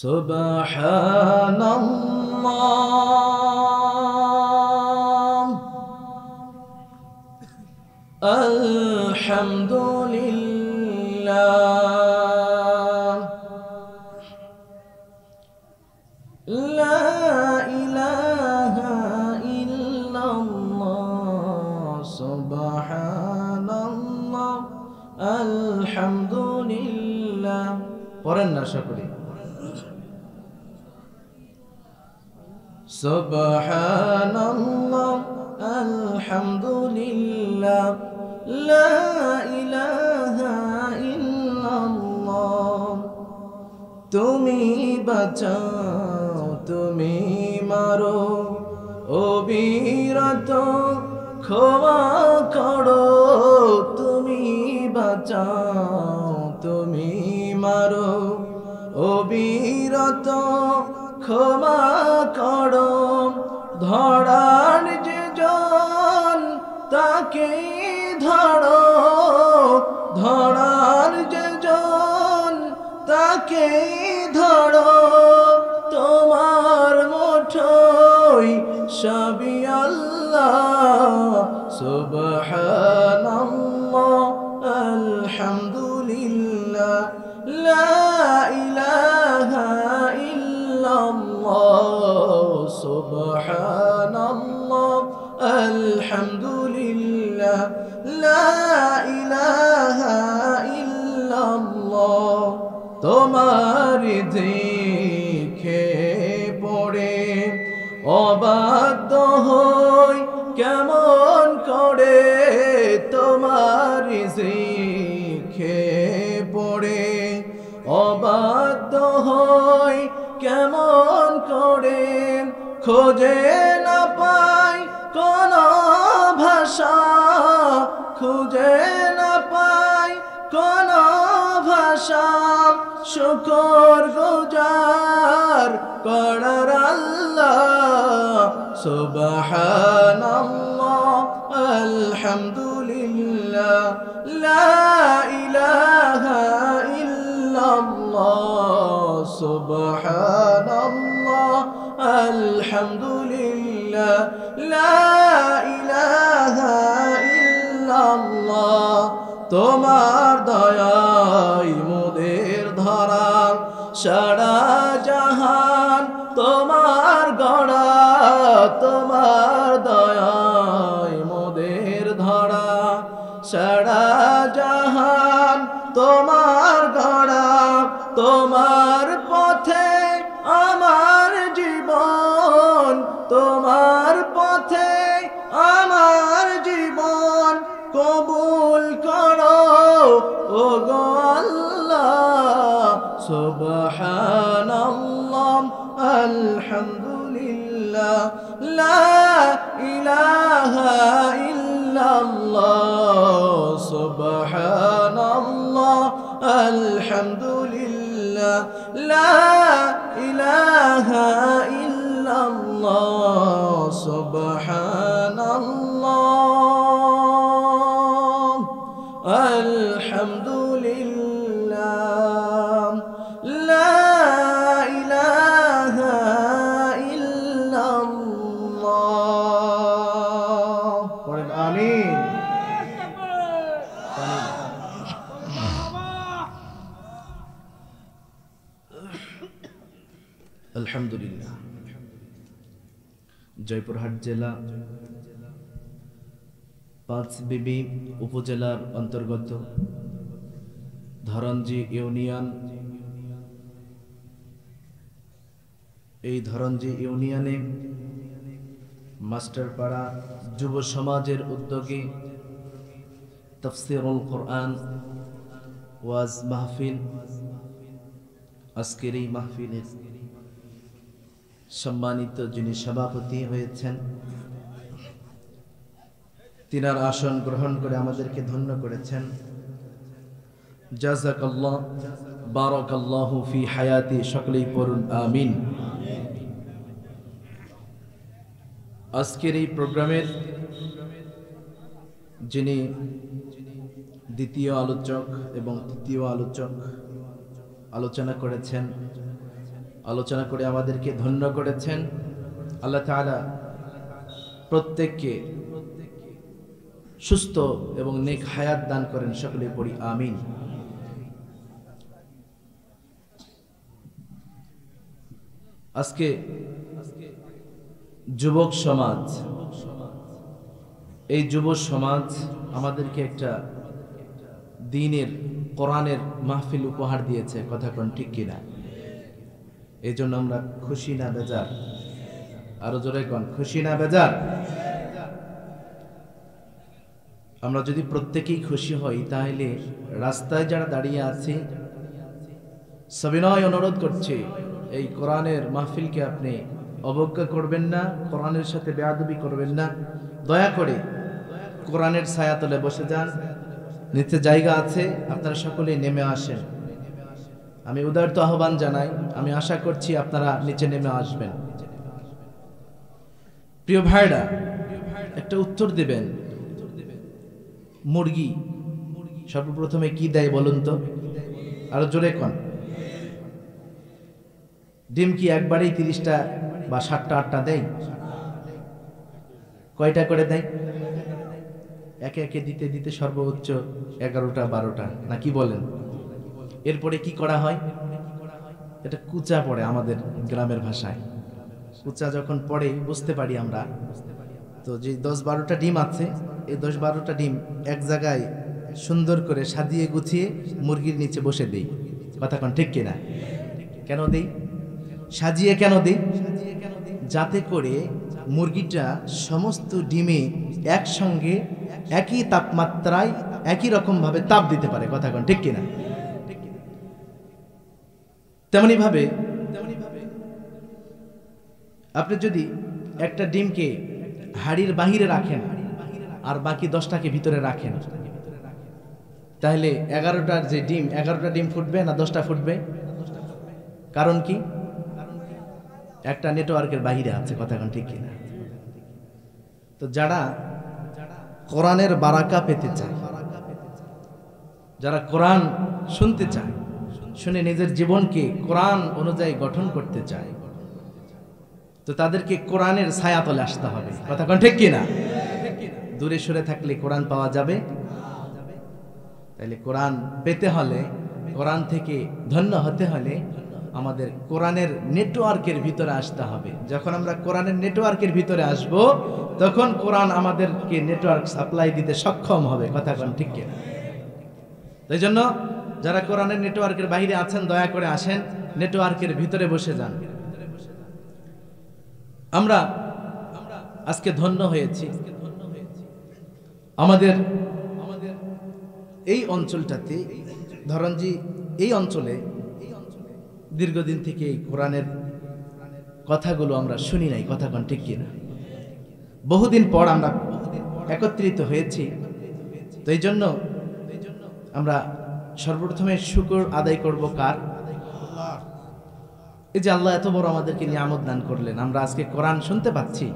সুবহানাল্লাহ আলহামদুলিল্লাহ লা ইলাহা ইল্লাল্লাহ সুবহানাল্লাহ আলহামদুলিল্লাহ। পড়েন না সকলে। সুবহানাল্লাহ আলহামদুলিল্লাহ লা ইলাহা ইল্লাল্লাহ। তুমি বাঁচাও তুমি মারো অবিরত ক্ষমা করো। তুমি বাঁচাও তুমি মারো অবিরত ক্ষমা করো। ধরার যে জন তাকে ধরো, ধরার যে জন তাকে ধরো। তোমার মুঠোয় সবই আল্লাহ। সুবহানাল্লাহ আলহামদুলিল্লাহ লা ইলাহা ইল্লাল্লাহ। সুবহানাল্লাহ আলহামদুলিল্লাহ লা ইলাহা ইল্লাল্লাহ। তোমার দেখে পড়ে অবাধ্য হই কেমন করে। তোমার দেখে পড়ে অবাধ্য হই কেমন করে। খোঁজে না পাই কোন ভাষা, খুঁজে না পাই কোন ভাষা। শুকর গুজার করার আল্লাহ। সুবহানাল্লাহ আলহামদুলিল্লাহ লা ইলাহা ইল্লাল্লাহ। সুবহানাল্লাহ আলহামদুলিল্লাহ লা ইলাহা ইল্লাল্লাহ। তোমার দয়ায় মোদের ধরা সারা জাহান তোমার গড়া। তোমার দয়ায় মোদের ধরা সারা জাহান তোমার গড়া। তোমার পথে আমার জীবন, তোমার পথে আমার জীবন। কবুল করো ও গো আল্লাহ। সুবহানাল্লাহ আলহামদুলিল্লাহ লা ইলাহা ইল্লাল্লাহ। সুবহানাল্লাহ আলহামদুলিল্লাহ লা ইলাহা ইল্লাল্লাহ। সুবহানাল্লাহ আলহামদুলিল্লাহ লা ইলাহা ইল্লাল্লাহ। পড়েন আমিন। আলহামদুলিল্লাহ। জয়পুরহাট জেলা পাঁচবিবি উপজেলার অন্তর্গত ধরঞ্জি ইউনিয়ন। এই ধরঞ্জি ইউনিয়নে মাস্টারপাড়া যুব সমাজের উদ্যোগে তাফসীরুল কোরআন ওয়াজ মাহফিল। আজকের এই মাহফিলের সম্মানিত যিনি সভাপতি হয়েছেন, তিনার আসন গ্রহণ করে আমাদেরকে ধন্য করেছেন। জাযাকাল্লাহ বারাকাল্লাহু ফি হায়াতি। সকলেই পড়ুন আমিন। আজকের এই প্রোগ্রামের যিনি দ্বিতীয় আলোচক এবং তৃতীয় আলোচক আলোচনা করেছেন, আলোচনা করে আমাদেরকে ধন্য করেছেন। আল্লাহ তাআলা প্রত্যেককে সুস্থ এবং নেক হায়াত দান করেন, সকলে পড়ি আমিন। আজকে যুবক সমাজ, এই যুব সমাজ আমাদেরকে একটা দ্বীনের কোরআনের মাহফিল উপহার দিয়েছে, কথা কোন ঠিক কিনা? এই জন্য আমরা খুশি না বেজার? আরো জোরে কোন, খুশি না বেজার? আমরা যদি প্রত্যেকেই খুশি হই, তাহলে রাস্তায় যারা দাঁড়িয়ে আছে সবিনয় অনুরোধ করছে, এই কোরআনের মাহফিলকে আপনি অবজ্ঞা করবেন না, কোরআনের সাথে বেয়াদবি করবেন না। দয়া করে কোরআনের ছায়াতলে বসে যান, নিচে জায়গা আছে, আপনারা সকলে নেমে আসেন। আমি উদারত আহ্বান জানাই, আমি আশা করছি আপনারা নিচে নেমে আসবেন। প্রিয় ভাইরা, একটা উত্তর দিবেন, মুরগি সর্বপ্রথমে কি দেয় বলুন তো? আরো জোরে কোন। ডিম কি একবারেই 30টা বা 7টা 8টা দেয়? কয়টা করে দেয়? একে একে দিতে দিতে সর্বোচ্চ 11টা 12টা, না কি বলেন? এরপরে কি করা হয়? এটা কুচা পড়ে, আমাদের গ্রামের ভাষায় কুচা যখন পড়ে বুঝতে পারি আমরা। তো যে 10-12টা ডিম আছে, এই 10-12টা ডিম এক জায়গায় সুন্দর করে সাজিয়ে গুছিয়ে মুরগির নিচে বসে দেই, কথা কোন ঠিক কিনা? কেন দেই? সাজিয়ে কেন দেই? যাতে করে মুরগিটা সমস্ত ডিমে একসঙ্গে একই তাপমাত্রায় একই রকম ভাবে তাপ দিতে পারে, কথা কোন ঠিক কিনা? তেমনি ভাবে আপনি যদি একটা ডিমকে হাড়ির বাহিরে রাখেন আর বাকি 10টাকে ভিতরে রাখেন, তাহলে 11টার যে ডিম, 11টা ডিম ফুটবে না 10টা ফুটবে? কারণ কি? একটা নেটওয়ার্কের বাহিরে আছে, কথা কোন ঠিক কিনা? তো যারা কোরআনের বারাকা পেতে চায়, যারা কোরআন শুনতে চায়, শুনে নিজের জীবনকে কোরআন অনুযায়ী গঠন করতে চায়, তো তাদেরকে কোরআনের ছায়াতলে আসতে হবে, কথা কোন ঠিক কিনা? দূরে সরে থাকলে কোরআন পাওয়া যাবে? তাইলে কোরআন পেতে হলে, কোরআন থেকে ধন্য হতে হলে আমাদের কোরআনের নেটওয়ার্কের ভিতরে আসতে হবে। যখন আমরা কোরআনের নেটওয়ার্কের ভিতরে আসব, তখন কোরআন আমাদেরকে নেটওয়ার্ক সাপ্লাই দিতে সক্ষম হবে, কথা কোন ঠিক কিনা? তাই জন্য যারা কোরআনের নেটওয়ার্কের বাইরে আছেন, দয়া করে আসেন, নেটওয়ার্কের ভিতরে বসে যান। আমরা আজকে ধন্য হয়েছি, আমাদের এই অঞ্চলটাতে, ধরনজি এই অঞ্চলে দীর্ঘদিন থেকে এই কোরআনের কথাগুলো আমরা শুনি নাই, কথা কোন ঠিক কিনা? বহুদিন পর আমরা একত্রিত হয়েছি। তো এই জন্য আমরা সর্বপ্রথমে শুকর আদায় করব কার? এই যে আল্লাহ এত বড় আমাদেরকে নিয়ামত দান করলেন, আমরা আজকে কোরআন শুনতে পাচ্ছি।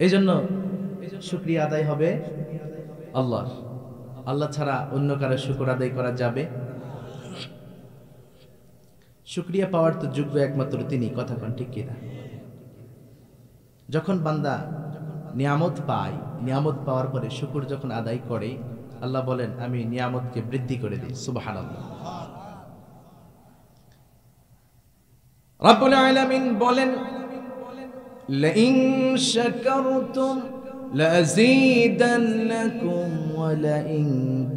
এই জন্য শুকরিয়া আদায় হবে আল্লাহর। আল্লাহ ছাড়া অন্য কারো শুকর আদায় করা যাবে? শুকরিয়া পাওয়ার তো যোগ্য একমাত্র তিনি, কথা কোন ঠিক কিনা? যখন বান্দা নিয়ামত পায়, নিয়ামত পাওয়ার পরে শুকর যখন আদায় করে, আল্লাহ বলেন আমি নিয়ামতকে বৃদ্ধি করে দিই। সুবহানাল্লাহ। রাব্বুল আলামিন বলেন লাইন শাকারতুম লাযীদান্নাকুম ওয়া লাইন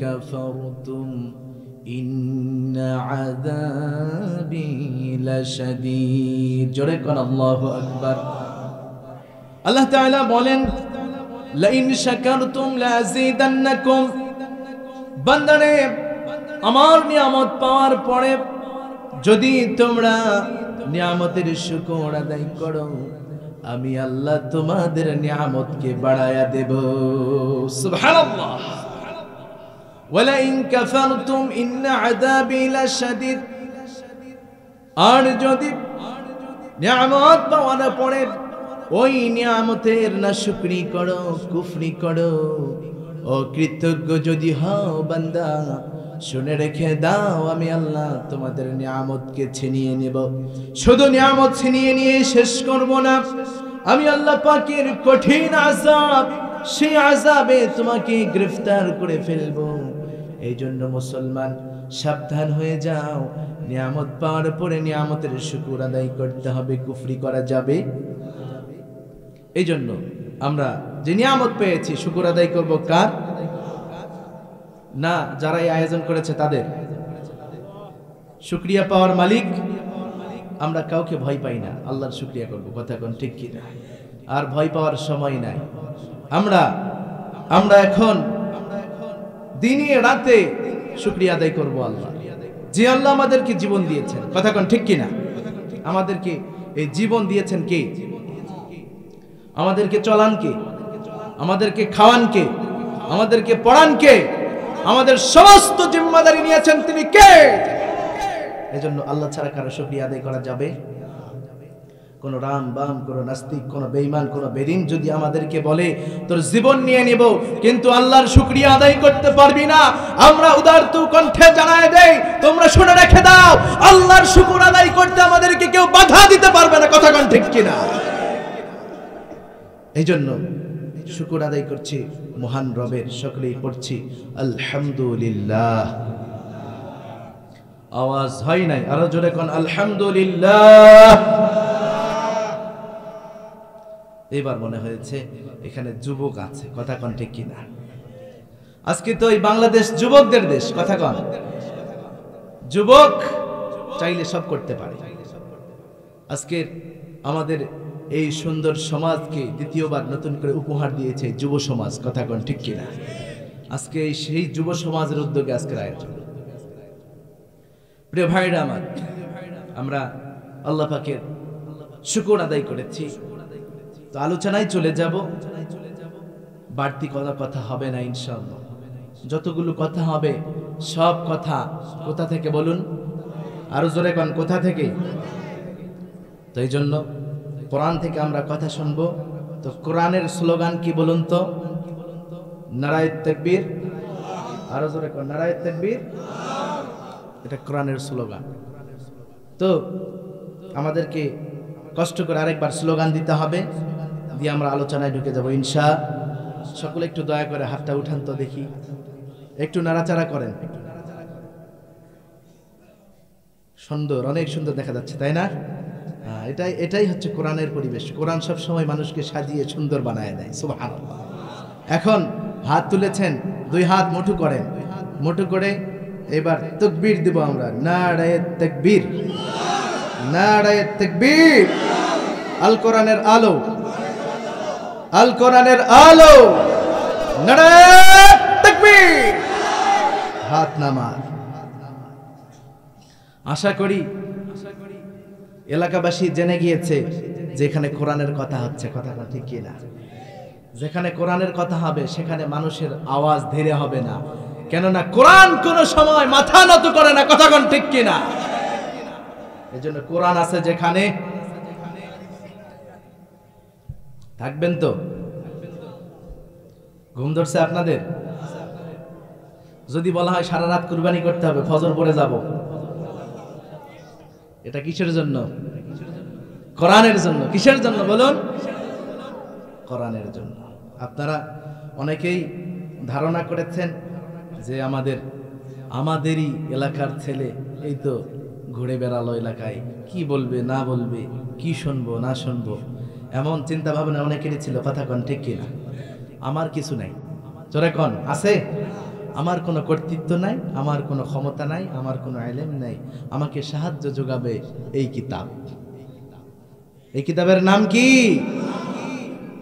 কাফারতুম ইন্না আযাবি লাশাদীদ। জোরে কোন আল্লাহু আকবার। আল্লাহ তাআলা বলেন লাইন শাকারতুম লাযীদান্নাকুম, বান্দারে আমার নিয়ামত পাওয়ার পরে যদি তোমরা নিয়ামতের শুকর আদায় করো, আমি আল্লাহ তোমাদের নিয়ামতকে বাড়ায়া দেব। সুবহানাল্লাহ। ওয়ালা ইন কাফারতুম ইন্না আযাবি লাশাদীদ, আর যদি নিয়ামত পাওয়ার পরে ওই নিয়ামতের নাশুকরি করো, কুফরি করো, অকৃতজ্ঞ যদি হও বান্দা, শুনে রেখে দাও, আমি আল্লাহ তোমাদের নিয়ামতকে ছিনিয়ে নেব। শুধু নিয়ামত ছিনিয়ে নিয়ে শেষ করব না, আমি আল্লাহ পাকের কঠিন আযাব, সেই আযাবে তোমাকে গ্রেফতার করে ফেলব। এই জন্য মুসলমান সাবধান হয়ে যাও, নিয়ামত পাওয়ার পরে নিয়ামতের শুকর আদায় করতে হবে, কুফরি করা যাবে। এই জন্য আমরা যে নিয়ামত পেয়েছি শুকর আদায় করব কার? না, যারা এই আয়োজন করেছে তাদের। শুকরিয়া পাওয়ার মালিক আমরা, কাউকে ভয় পাই না, আল্লাহর শুকরিয়া করব। কথা কোন ঠিক কি না? আর ভয় পাওয়ার সময় নাই। আমরা এখন দিনে রাতে শুকরিয়া আদায় করব আল্লাহ, যে আল্লাহ আমাদেরকে জীবন দিয়েছেন। কথা কোন ঠিক কি না? আমাদেরকে এই জীবন দিয়েছেন কে? আমাদেরকে চলান কে? আমাদেরকে খাওয়ান কে? আমাদেরকে পড়ান কে? আমাদের সমস্ত জিম্মাদারি নিয়েছেন তিনি কে? এজন্য আল্লাহ ছাড়া কারো শুকরিয়া আদায় করা যাবে? কোন রাম বাম, কোন নাস্তিক, কোন বেঈমান, কোন বেদিন যদি আমাদেরকে বলে তোর জীবন নিয়ে নিব, কিন্তু আল্লাহর শুকরিয়া আদায় করতে পারবি না, আমরা উদারত কণ্ঠে জানায় দেই, তোমরা শুনে রেখে দাও, আল্লাহর শুকর আদায় করতে আমাদেরকে কেউ বাধা দিতে পারবে না। কথা কোন ঠিক কিনা? এই জন্য শুকর আদায় করছি মহান রবের, সকলেই পড়ছি আলহামদুলিল্লাহ। আওয়াজ হয় নাই, আরো জোরে কোন আলহামদুলিল্লাহ। এবার মনে হয়েছে এখানে যুবক আছে। কথা কোন ঠিক কিনা? আজকে তো এই বাংলাদেশ যুবকদের দেশ। কথা কোন? যুবক চাইলে সব করতে পারে। আজকে আমাদের এই সুন্দর সমাজকে দ্বিতীয়বার নতুন করে উপহার দিয়েছে যুব সমাজ। কথা কোন ঠিক কিনা? আজকে সেই যুব সমাজের উদ্যোগে আজকের আয়োজন। প্রিয় ভাইরা আমার, আমরা আল্লাহ পাকের শুকর আদায় করেছি, তো আলোচনায় চলে যাব। বাড়তি কথা হবে না ইনশাআল্লাহ। যতগুলো কথা হবে সব কথা কোথা থেকে বলুন? আরো জোরে কোন কোথা থেকে? তো এই জন্য কোরআন থেকে আমরা কথা শুনবো। তো কোরআনের স্লোগান কি বলুন তো? নারায়ে তাকবীর। আরো জোরে কোন নারায়ে তাকবীর। এটা কোরআনের স্লোগান। তো আমাদেরকে কষ্ট করে আরেকবার স্লোগান দিতে হবে, দিয়ে আমরা আলোচনায় ঢুকে যাব ইনশাআল্লাহ। সকলে একটু দয়া করে হাতটা উঠান তো দেখি, একটু নাড়াচাড়া করেন। সুন্দর, অনেক সুন্দর দেখা যাচ্ছে, তাই না? এটাই হচ্ছে কোরআনের পরিবেশ। কোরআন সব সময় মানুষকে সাজিয়ে সুন্দর বানায় দেয়। সুবহানাল্লাহ। এখন হাত তুলেছেন, দুই হাত মুঠো করেন, মুঠো করে এবার তাকবীর দেব আমরা। নারায়ে তাকবীর, নারায়ে তাকবীর। আল কোরআনের আলো, আল কোরআনের আলো, নারায়ে তাকবীর। হাত নামান। আশা করি এলাকাবাসী জেনে গিয়েছে যে এখানে কোরআনের কথা হচ্ছে। কথা ঠিক কি না? যেখানে কোরআনের কথা হবে সেখানে মানুষের আওয়াজ ধীরে হবে না, কেননা কোরআন কোন সময় মাথা নত করে না। কথা কোন ঠিক কি না? এজন্য কোরআন আছে যেখানে, থাকবেন তো? ঘুম ধরছে আপনাদের? যদি বলা হয় সারা রাত কুরবানি করতে হবে, ফজর পড়ে যাব, এটা কিসের জন্য? কোরআনের জন্য। কিসের জন্য বলুন? কোরআনের জন্য। আপনারা অনেকেই ধারণা করেছেন যে আমাদেরই এলাকার ছেলে এই তো ঘুরে বেড়ালো এলাকায়, কি বলবে না বলবে, কি শুনবো না শুনবো, এমন চিন্তা ভাবনা অনেকেরই ছিল। কথা কন ঠিক কিনা? আমার কিছু নাই। জোরে কন, আছে? আমার কোনো কর্তৃত্ব নাই, আমার কোনো ক্ষমতা নাই, আমার কোনো ইলম নাই। আমাকে সাহায্য যোগাবে এই কিতাব। এই কিতাবের নাম কি?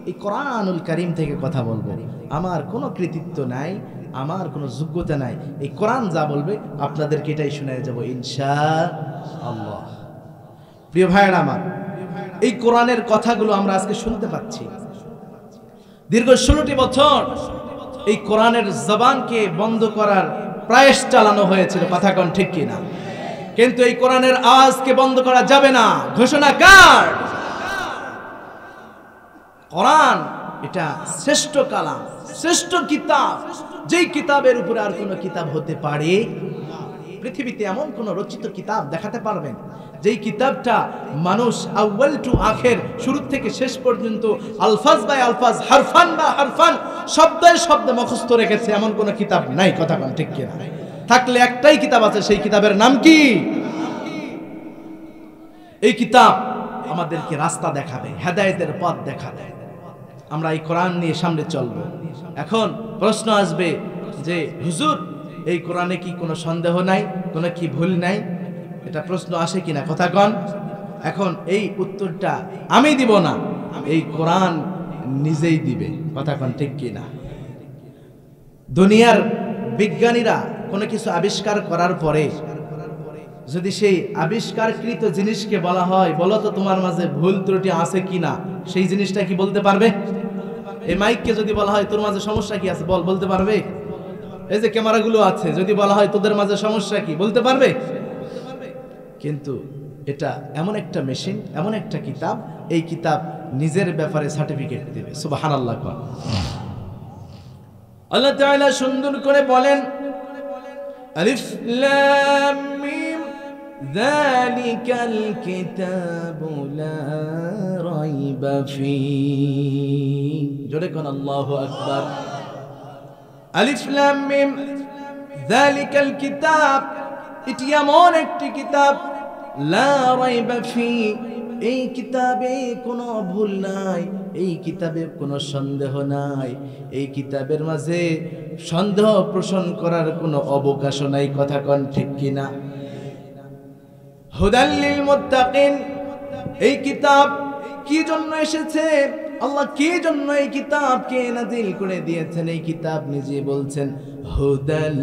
এই কোরআনুল কারীম থেকে কথা বলবো। আমার কোনো কৃতিত্ব নাই, আমার কোনো যোগ্যতা নাই। এই কোরআন যা বলবে আপনাদেরকে এটাই শোনায় যাব ইনশাআল্লাহ। প্রিয় ভাইরা আমার, এই কোরআনের কথাগুলো আমরা আজকে শুনতে পাচ্ছি। দীর্ঘ 16টি বছর এই কোরআনের জবানকে বন্ধ করার প্রয়াস চালানো হয়েছিল। কথা কোন ঠিক কিনা? কিন্তু এই কোরআনের আওয়াজকে বন্ধ করা যাবে না। ঘোষণা কার? কোরআন এটা শ্রেষ্ঠ কালাম, শ্রেষ্ঠ কিতাব, যেই কিতাবের উপরে আর কোনো কিতাব হতে পারে পৃথিবীতে এমন কোন রচিত কিতাব দেখাতে পারবেন যেই কিতাবটা মানুষ আউয়াল টু আখের, শুরু থেকে শেষ পর্যন্ত আলফাজ বাই আলফাজ, হারফান বা হারফান, শব্দে শব্দে মুখস্থ রেখেছে? এমন কোন কিতাব নাই, কথা বলেন ঠিক কিনা? থাকলে একটাই কিতাব আছে, সেই কিতাবের নাম কি? এই কিতাব আমাদেরকে রাস্তা দেখাবে, হেদায়েতের পথ দেখাবে। আমরা এই কোরআন নিয়ে সামনে চলব। এখন প্রশ্ন আসবে যে হুজুর, এই কোরআনে কি কোনো সন্দেহ নাই, কোনো কি ভুল নাই? এটা প্রশ্ন আসে কিনা, কথা কন। এখন এই উত্তরটা আমি দিব না, এই কোরআন নিজেই দিবে, কথা কন ঠিক কিনা? দুনিয়ার বিজ্ঞানীরা কোনো কিছু আবিষ্কার করার পরে যদি সেই আবিষ্কারকৃত জিনিসকে বলা হয়, বলো তো তোমার মাঝে ভুল ত্রুটি আছে কিনা, সেই জিনিসটা কি বলতে পারবে? এই মাইককে যদি বলা হয় তোর মাঝে সমস্যা কি আছে, বলতে পারবে? এই যে ক্যামেরাগুলো আছে, যদি বলা হয় তোদের মাঝে সমস্যা কি, বলতে পারবে? কিন্তু এটা এমন একটা মেশিন, এমন একটা কিতাব, এই কিতাব নিজের ব্যাপারে সার্টিফিকেট দেবে। সুবহানাল্লাহ। আল্লাহ তাআলা সুন্দর করে বলেন, আলিফ লাম মিম যালিকাল কিতাবু লা রাইবা ফীহি। জোরে কোন আল্লাহু আকবার। আলিফ লাম মিম যালিকাল কিতাব, এটি এমন একটি কিতাব, লা রাইবা ফীহি, এই কিতাবে কোনো ভুল নাই, এই কিতাবে কোনো সন্দেহ নাই, এই কিতাবের মাঝে সন্দেহ পোষণ করার কোনো অবকাশ নাই, কথা কন ঠিক কিনা? হুদাল লিল মুত্তাকিন, এই কিতাব কি জন্য এসেছে, আল্লাহ কি জন্য এই কিতাবকে নাযিল করে দিয়েছেন? এই কিতাব নিজে বলছেন হুদাল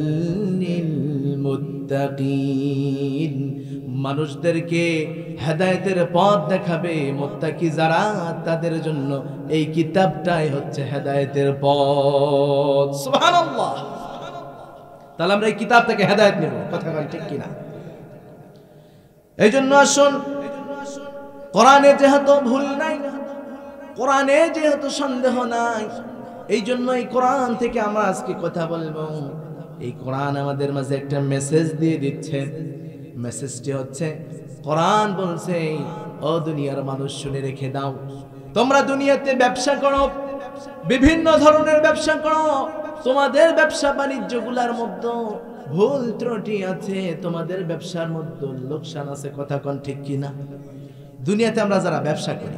লিল মুত্তাকিন, মানুষদেরকে হেদায়েতের পথ দেখাবে। মুত্তাকি যারা, তাদের জন্য এই কিতাবটাই হচ্ছে হেদায়েতের পথ। সুবহানাল্লাহ। তাহলে আমরা এই কিতাব থেকে হেদায়েত নেব, কথা বল ঠিক কিনা? এই জন্য আসুন, কোরআনে যেহেতু ভুল নাই, কোরআনে যেহেতু সন্দেহ নাই, এই জন্য এই কোরআন থেকে আমরা আজকে কথা বলবো। এই কোরআন আমাদের মাঝে একটা মেসেজ দিয়ে দিচ্ছে। মেসেজটি হচ্ছে, কোরআন বলছে, ও দুনিয়ার মানুষ শুনে রেখে দাও, তোমরা দুনিয়াতে ব্যবসা করো, বিভিন্ন ধরনের ব্যবসা করো, তোমাদের ব্যবসা বাণিজ্যগুলোর মধ্যে ভুল ত্রুটি আছে, তোমাদের ব্যবসার মধ্যে লোকসান আছে, কথা কোন ঠিক কিনা? দুনিয়াতে আমরা যারা ব্যবসা করি,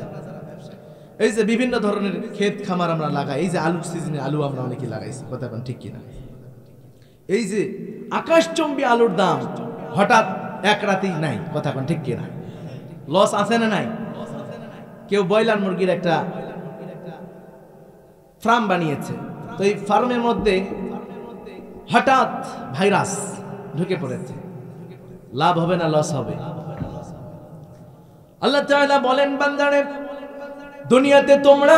এই যে বিভিন্ন ধরনের ক্ষেত খামার আমরা লাগাই, এই যে আলুর সিজনে আলু আমরা অনেকে লাগাইছি, কথা কোন ঠিক কিনা? এই যে আকাশচুম্বী আলুর দাম হঠাৎ এক রাতেই নাই, কথা কোন ঠিক কিনা? লস আছে না নাই? কেউ ব্রয়লার মুরগির একটা ফার্ম বানিয়েছে, তো এই ফার্মের মধ্যে হঠাৎ ভাইরাস ঢুকে পড়েছে, লাভ হবে না লস হবে? আল্লাহ তাআলা বলেন, বান্দারে, দুনিয়াতে তোমরা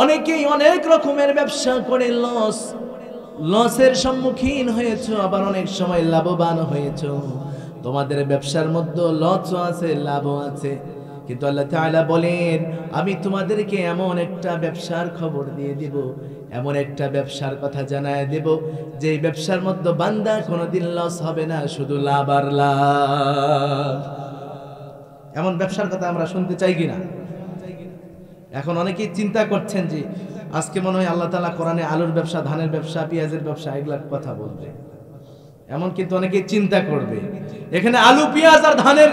অনেকেই অনেক রকমের ব্যবসা করে লসের সম্মুখীন হয়েছো, আবার অনেক সময় লাভবান হয়েছো। তোমাদের ব্যবসার মধ্যে লসও আছে, লাভও আছে, কিন্তু আল্লাহ তাআলা বলেন, আমি তোমাদেরকে এমন একটা ব্যবসার খবর দিয়ে দিব, এমন একটা ব্যবসার কথা জানায় দেব, যে ব্যবসার মধ্যে বান্দা কোনোদিন লস হবে না, শুধু লাভ আর লাভ। এমন ব্যবসার কথা আমরা শুনতে চাই কিনা? এখন অনেকেই চিন্তা করছেন যে আজকে মনে হয় আল্লাহ তাআলা কোরআনে আলুর ব্যবসা, ধানের ব্যবসা, পেঁয়াজের ব্যবসা, এগুলার কথা বলবে, এমন কিন্তু অনেকেই চিন্তা করবে। এখানে আলু, পেঁয়াজ আর ধানের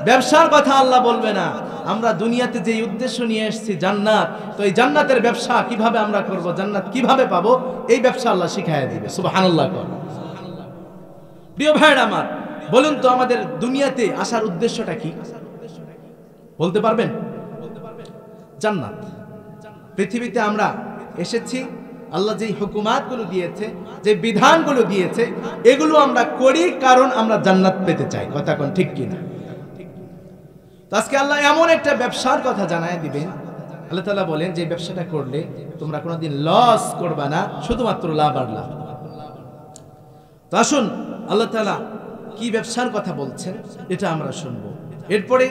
ব্যবসার কথা আল্লাহ বলবে না। আমরা দুনিয়াতে যে উদ্দেশ্য নিয়ে এসেছি জান্নাত, তো এই জান্নাতের ব্যবসা কিভাবে আমরা করব, জান্নাত কিভাবে পাবো, এই ব্যবসা আল্লাহ শিখাইয়া দিবে। সুবহানাল্লাহ। প্রিয় ভাইরা আমার, বলুন তো আমাদের দুনিয়াতে আসার উদ্দেশ্যটা কি? বলতে পারবেন? জান্নাত। পৃথিবীতে আমরা এসেছি, আল্লাহ যেই হুকুমাতগুলো দিয়েছে, যে বিধানগুলো দিয়েছে, এগুলো আমরা করি কারণ আমরা জান্নাত পেতে চাই, কথা কোন ঠিক কিনা? তো আজকে আল্লাহ এমন একটা ব্যবসার কথা জানায় দিবেন। আল্লাহ তাআলা বলেন, যে ব্যবসাটা করলে তোমরা কোনোদিন লস করবা না, শুধুমাত্র লাভ আর লাভ। তো আসুন, আল্লাহ তাআলা কি ব্যবসার কথা বলছেন এটা আমরা শুনবো। এরপরে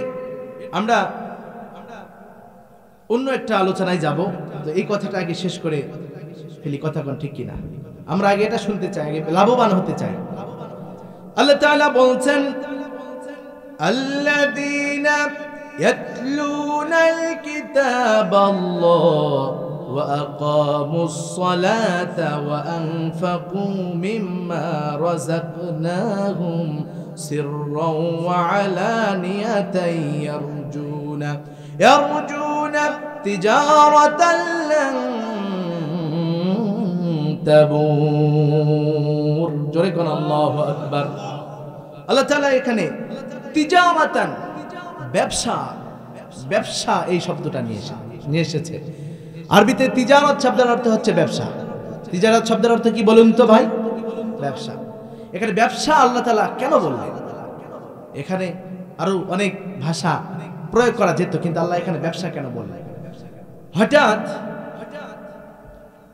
আমরা অন্য একটা আলোচনায় যাব। তো এই কথাটা আগে শেষ করে ফেলি, কথা কোন ঠিক কিনা? আমরা আগে এটা শুনতে চাই, আগে লাভবান হতে চাই। আল্লাহ তাআলা বলছেন আল্লাযীনা ইয়াতলুনাল কিতাবাল্লাহ ওয়া আকামুস সালাতা ওয়া আনফাকু মিম্মা রাযাকনাহুম সিররাও ওয়া আলানিয়াতান ইয়ারজুনা তিজারাতান লান তাবুর। জোরে কোন আল্লাহু আকবার। আল্লাহ তাআলা এখানে তিজারাতান ব্যবসা এই শব্দটা নিয়ে এসেছে। আরবিতে তিজারত শব্দের অর্থ হচ্ছে ব্যবসা। তিজারত শব্দের অর্থ কি বলুন তো ভাই? ব্যবসা। এখানে ব্যবসা আল্লাহ তাআলা কেন বললেন? এখানে আরো অনেক ভাষা প্রয়োগ করা যেত, কিন্তু আল্লাহ এখানে ব্যবসা কেন বললেন? হঠাৎ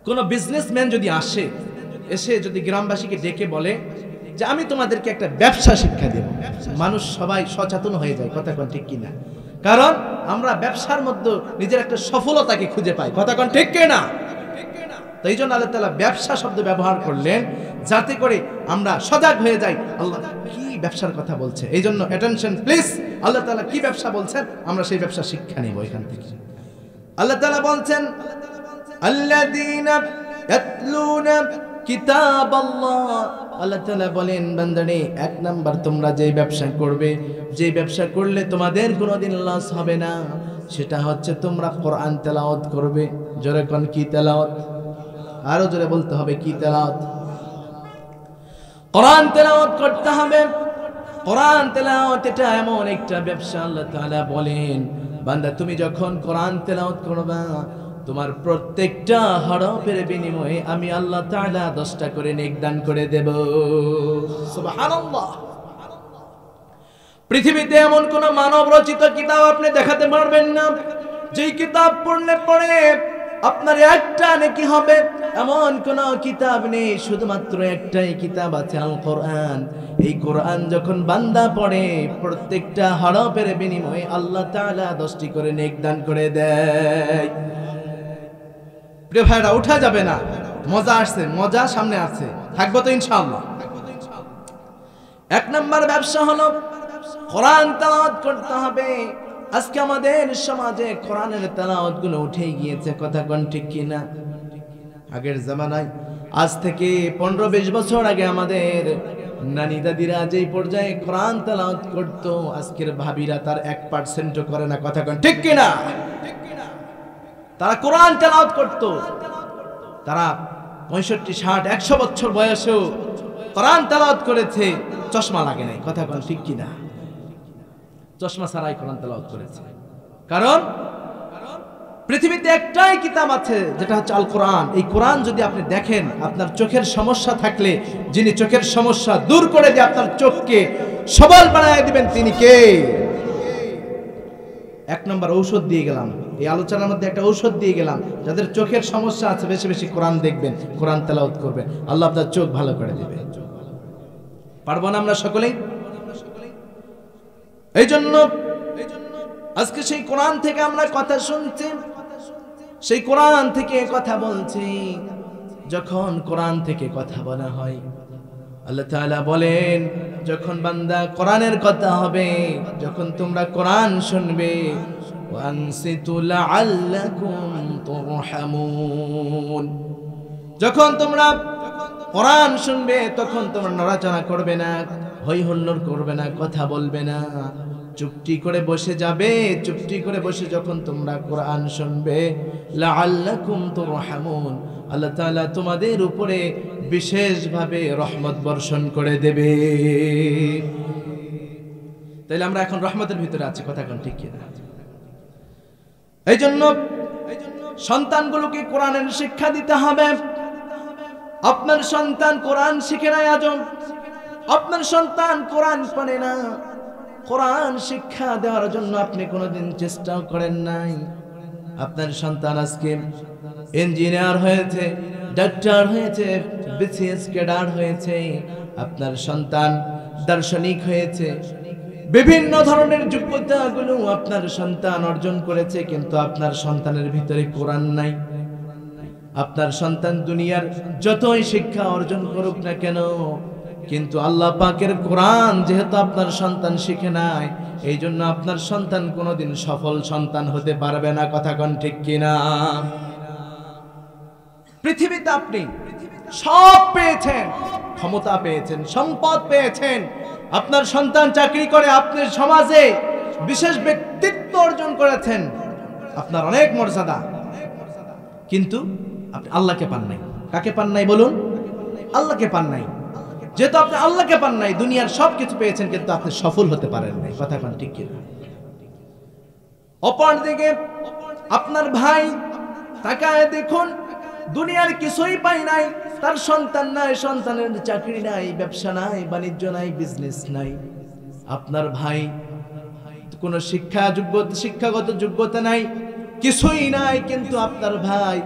কোন বিজনেসম্যান যদি এসে যদি গ্রামবাসীকে ডেকে বলে যে আমি তোমাদেরকে একটা ব্যবসা শিক্ষা দেব, মানুষ সবাই সচেতন হয়ে যায়। কথা কোন ঠিক কিনা? কারণ আমরা ব্যবসার মধ্যে নিজের একটা সফলতাকে খুঁজে পাই। কথা কোন ঠিক কিনা? তো এই জন্য আল্লাহ তাআলা ব্যবসা শব্দ ব্যবহার করলেন যাতে করে আমরা সজাগ হয়ে যাই আল্লাহ কি ব্যবসার কথা বলছে। এই জন্য অ্যাটেনশন প্লিজ, আল্লাহ তাআলা কি ব্যবসা বলছেন আমরা সেই ব্যবসা শিক্ষা নেব এখান থেকে। আল্লাহ তাআলা বলছেন আল্লাযীনা ইয়াতলুনা কিতাবাল্লাহ। আল্লাহ তাআলা বলেন বান্দারে, এক নাম্বার তোমরা যে ব্যবসা করবে, যে ব্যবসা করলে তোমাদের কোনোদিন লস হবে না, সেটা হচ্ছে তোমরা কোরআন তেলাওয়াত করবে। জোরে কোন কি তেলাওয়াত? আরো জোরে বলতে হবে কি তেলাওয়াত? কোরআন তেলাওয়াত করতে হবে। কোরআন তেলাওয়াত এটা এমন একটা ব্যবসা, আল্লাহ তাআলা বলেন বান্দা তুমি যখন কোরআন তেলাওয়াত করবা তোমার প্রত্যেকটা হরফের বিনিময়ে আমি আল্লাহ তাআলা 10টা করে নেক দান করে দেব। সুবহানাল্লাহ। পৃথিবীতে এমন কোন মানব রচিত কিতাব আপনি দেখাতে পারবেন না যেই কিতাব পড়লে পরে আপনার একটা নেকি হবে, এমন কোন কিতাব নেই। শুধুমাত্র একটাই কিতাব আছে, আল কোরআন। এই কোরআন যখন বান্দা পড়ে প্রত্যেকটা হরফের বিনিময়ে আল্লাহ তাআলা 10টি করে নেক দান করে দেয়। প্রিয় ভাইরা, উঠা যাবে না, মজা আসছে, মজা সামনে আছে, থাকবো তো ইনশাআল্লাহ। এক নাম্বার ব্যবসা হলো কোরআন তেলাওয়াত করতে হবে। আজকে আমাদের সমাজে কোরআনের তেলাওয়াত গুলো উঠে গিয়েছে। কথা কোন ঠিক কিনা? আগের জামানায় আজ থেকে 15-20 বছর আগে আমাদের নানি দাদিরা যেই পর্যায়ে কোরআন তেলাওয়াত করত, আজকের ভাবিরা তার 1% করে না। কথা কোন ঠিক কিনা? তারা কোরআন তেলাওয়াত করত, তারা 65, 60, 100 বছর বয়সেও কোরআন তেলাওয়াত করেছে, চশমা লাগে নাই। কথা কোন ঠিক কিনা? চশমা ছাড়াই কোরআন তেলাওয়াত করেছে। কারণ পৃথিবীতে একটাই কিতাব আছে যেটা হচ্ছে আল কোরআন। এই কোরআন যদি আপনি দেখেন, আপনার চোখের সমস্যা থাকলে যিনি চোখের সমস্যা দূর করে দিয়ে আপনার চোখকে সবল বানায় দিবেন তিনি কে? এক নম্বর ঔষধ দিয়ে গেলাম, এই আলোচনার মধ্যে একটা ঔষধ দিয়ে গেলাম। যাদের চোখের সমস্যা আছে বেশি বেশি কোরআন দেখবেন, কোরআন তেলাওয়াত করবেন, আল্লাহ আপনার চোখ ভালো করে দিবে। পারবো না আমরা সকলেই? এই জন্য আজকে সেই কোরআন থেকে আমরা কথা শুনছি, সেই কোরআন থেকে কথা বলছি। যখন কোরআন থেকে কথা বলা হয়, আল্লাহ তাআলা বলেন যখন বান্দা কোরআনের কথা হবে, যখন তোমরা কোরআন শুনবে, ওয়ানসিতু লাআল্লাকুম তুরহামুন। যখন তোমরা কোরআন শুনবে তখন তোমরা নড়াচড়া করবে না, হই হুল্লোড় করবে না, কথা বলবে না, চুপটি করে বসে যাবে। চুপটি করে বসে যখন তোমরা কোরআন শুনবে, লাআল্লাকুম তুরহামুন, আল্লাহ তাআলা তোমাদের উপরে বিশেষভাবে রহমত বর্ষণ করে দেবে। তাইলে আমরা এখন রহমতের ভিতরে আছি। কথা কোন ঠিক কিনা? এই জন্য সন্তানগুলোকে কোরআনের শিক্ষা দিতে হবে। আপনার সন্তান কোরআন শিখে নাই আজম, আপনার সন্তান কোরআন পড়ে না, কোরআন শিক্ষা দেওয়ার জন্য আপনি কোনোদিন চেষ্টাও করেন নাই। আপনার সন্তান আজকে ইঞ্জিনিয়ার হয়েছে, ডাক্তার হয়েছে, বিসিএস ক্যাডার হয়েছে, আপনার সন্তান দার্শনিক হয়েছে, বিভিন্ন ধরনের যোগ্যতাগুলো আপনার সন্তান অর্জন করেছে, কিন্তু আপনার সন্তানের ভিতরে কোরআন নাই। আপনার সন্তান দুনিয়ার যতই শিক্ষা অর্জন করুক না কেন, কিন্তু আল্লাহ পাকের কোরআন যেহেতু আপনার সন্তান শিখে নাই, এই জন্য আপনার সন্তান কোনোদিন সফল সন্তান হতে পারবে না। কথা কোন ঠিক কিনা? পৃথিবীতে আপনি সব পেয়েছেন, ক্ষমতা পেয়েছেন, সম্পদ পেয়েছেন, আপনার সন্তান চাকরি করে, আপনি সমাজে বিশেষ ব্যক্তিত্ব অর্জন করেছেন, আপনার অনেক মর্যাদা, কিন্তু আপনি আল্লাহকে পান নাই। কাকে পান নাই বলুন? আল্লাহকে পান নাই। যেহেতু আপনি আল্লাহকে পান নাই, দুনিয়ার সব কিছু পেয়েছেন কিন্তু আপনি সফল হতে পারেন নাই। কথা কোন ঠিক কিনা? অপরদিকে আপনার ভাই, তাকায় দেখুন, দুনিয়ার কিছুই পায় নাই, তার সন্তান নাই, সন্তানের চাকরি নাই, ব্যবসা নাই, বাণিজ্য নাই, বিজনেস নাই। আপনার ভাই কোনো শিক্ষাগত যোগ্যতা নাই, কিছুই নাই, কিন্তু আপনার ভাই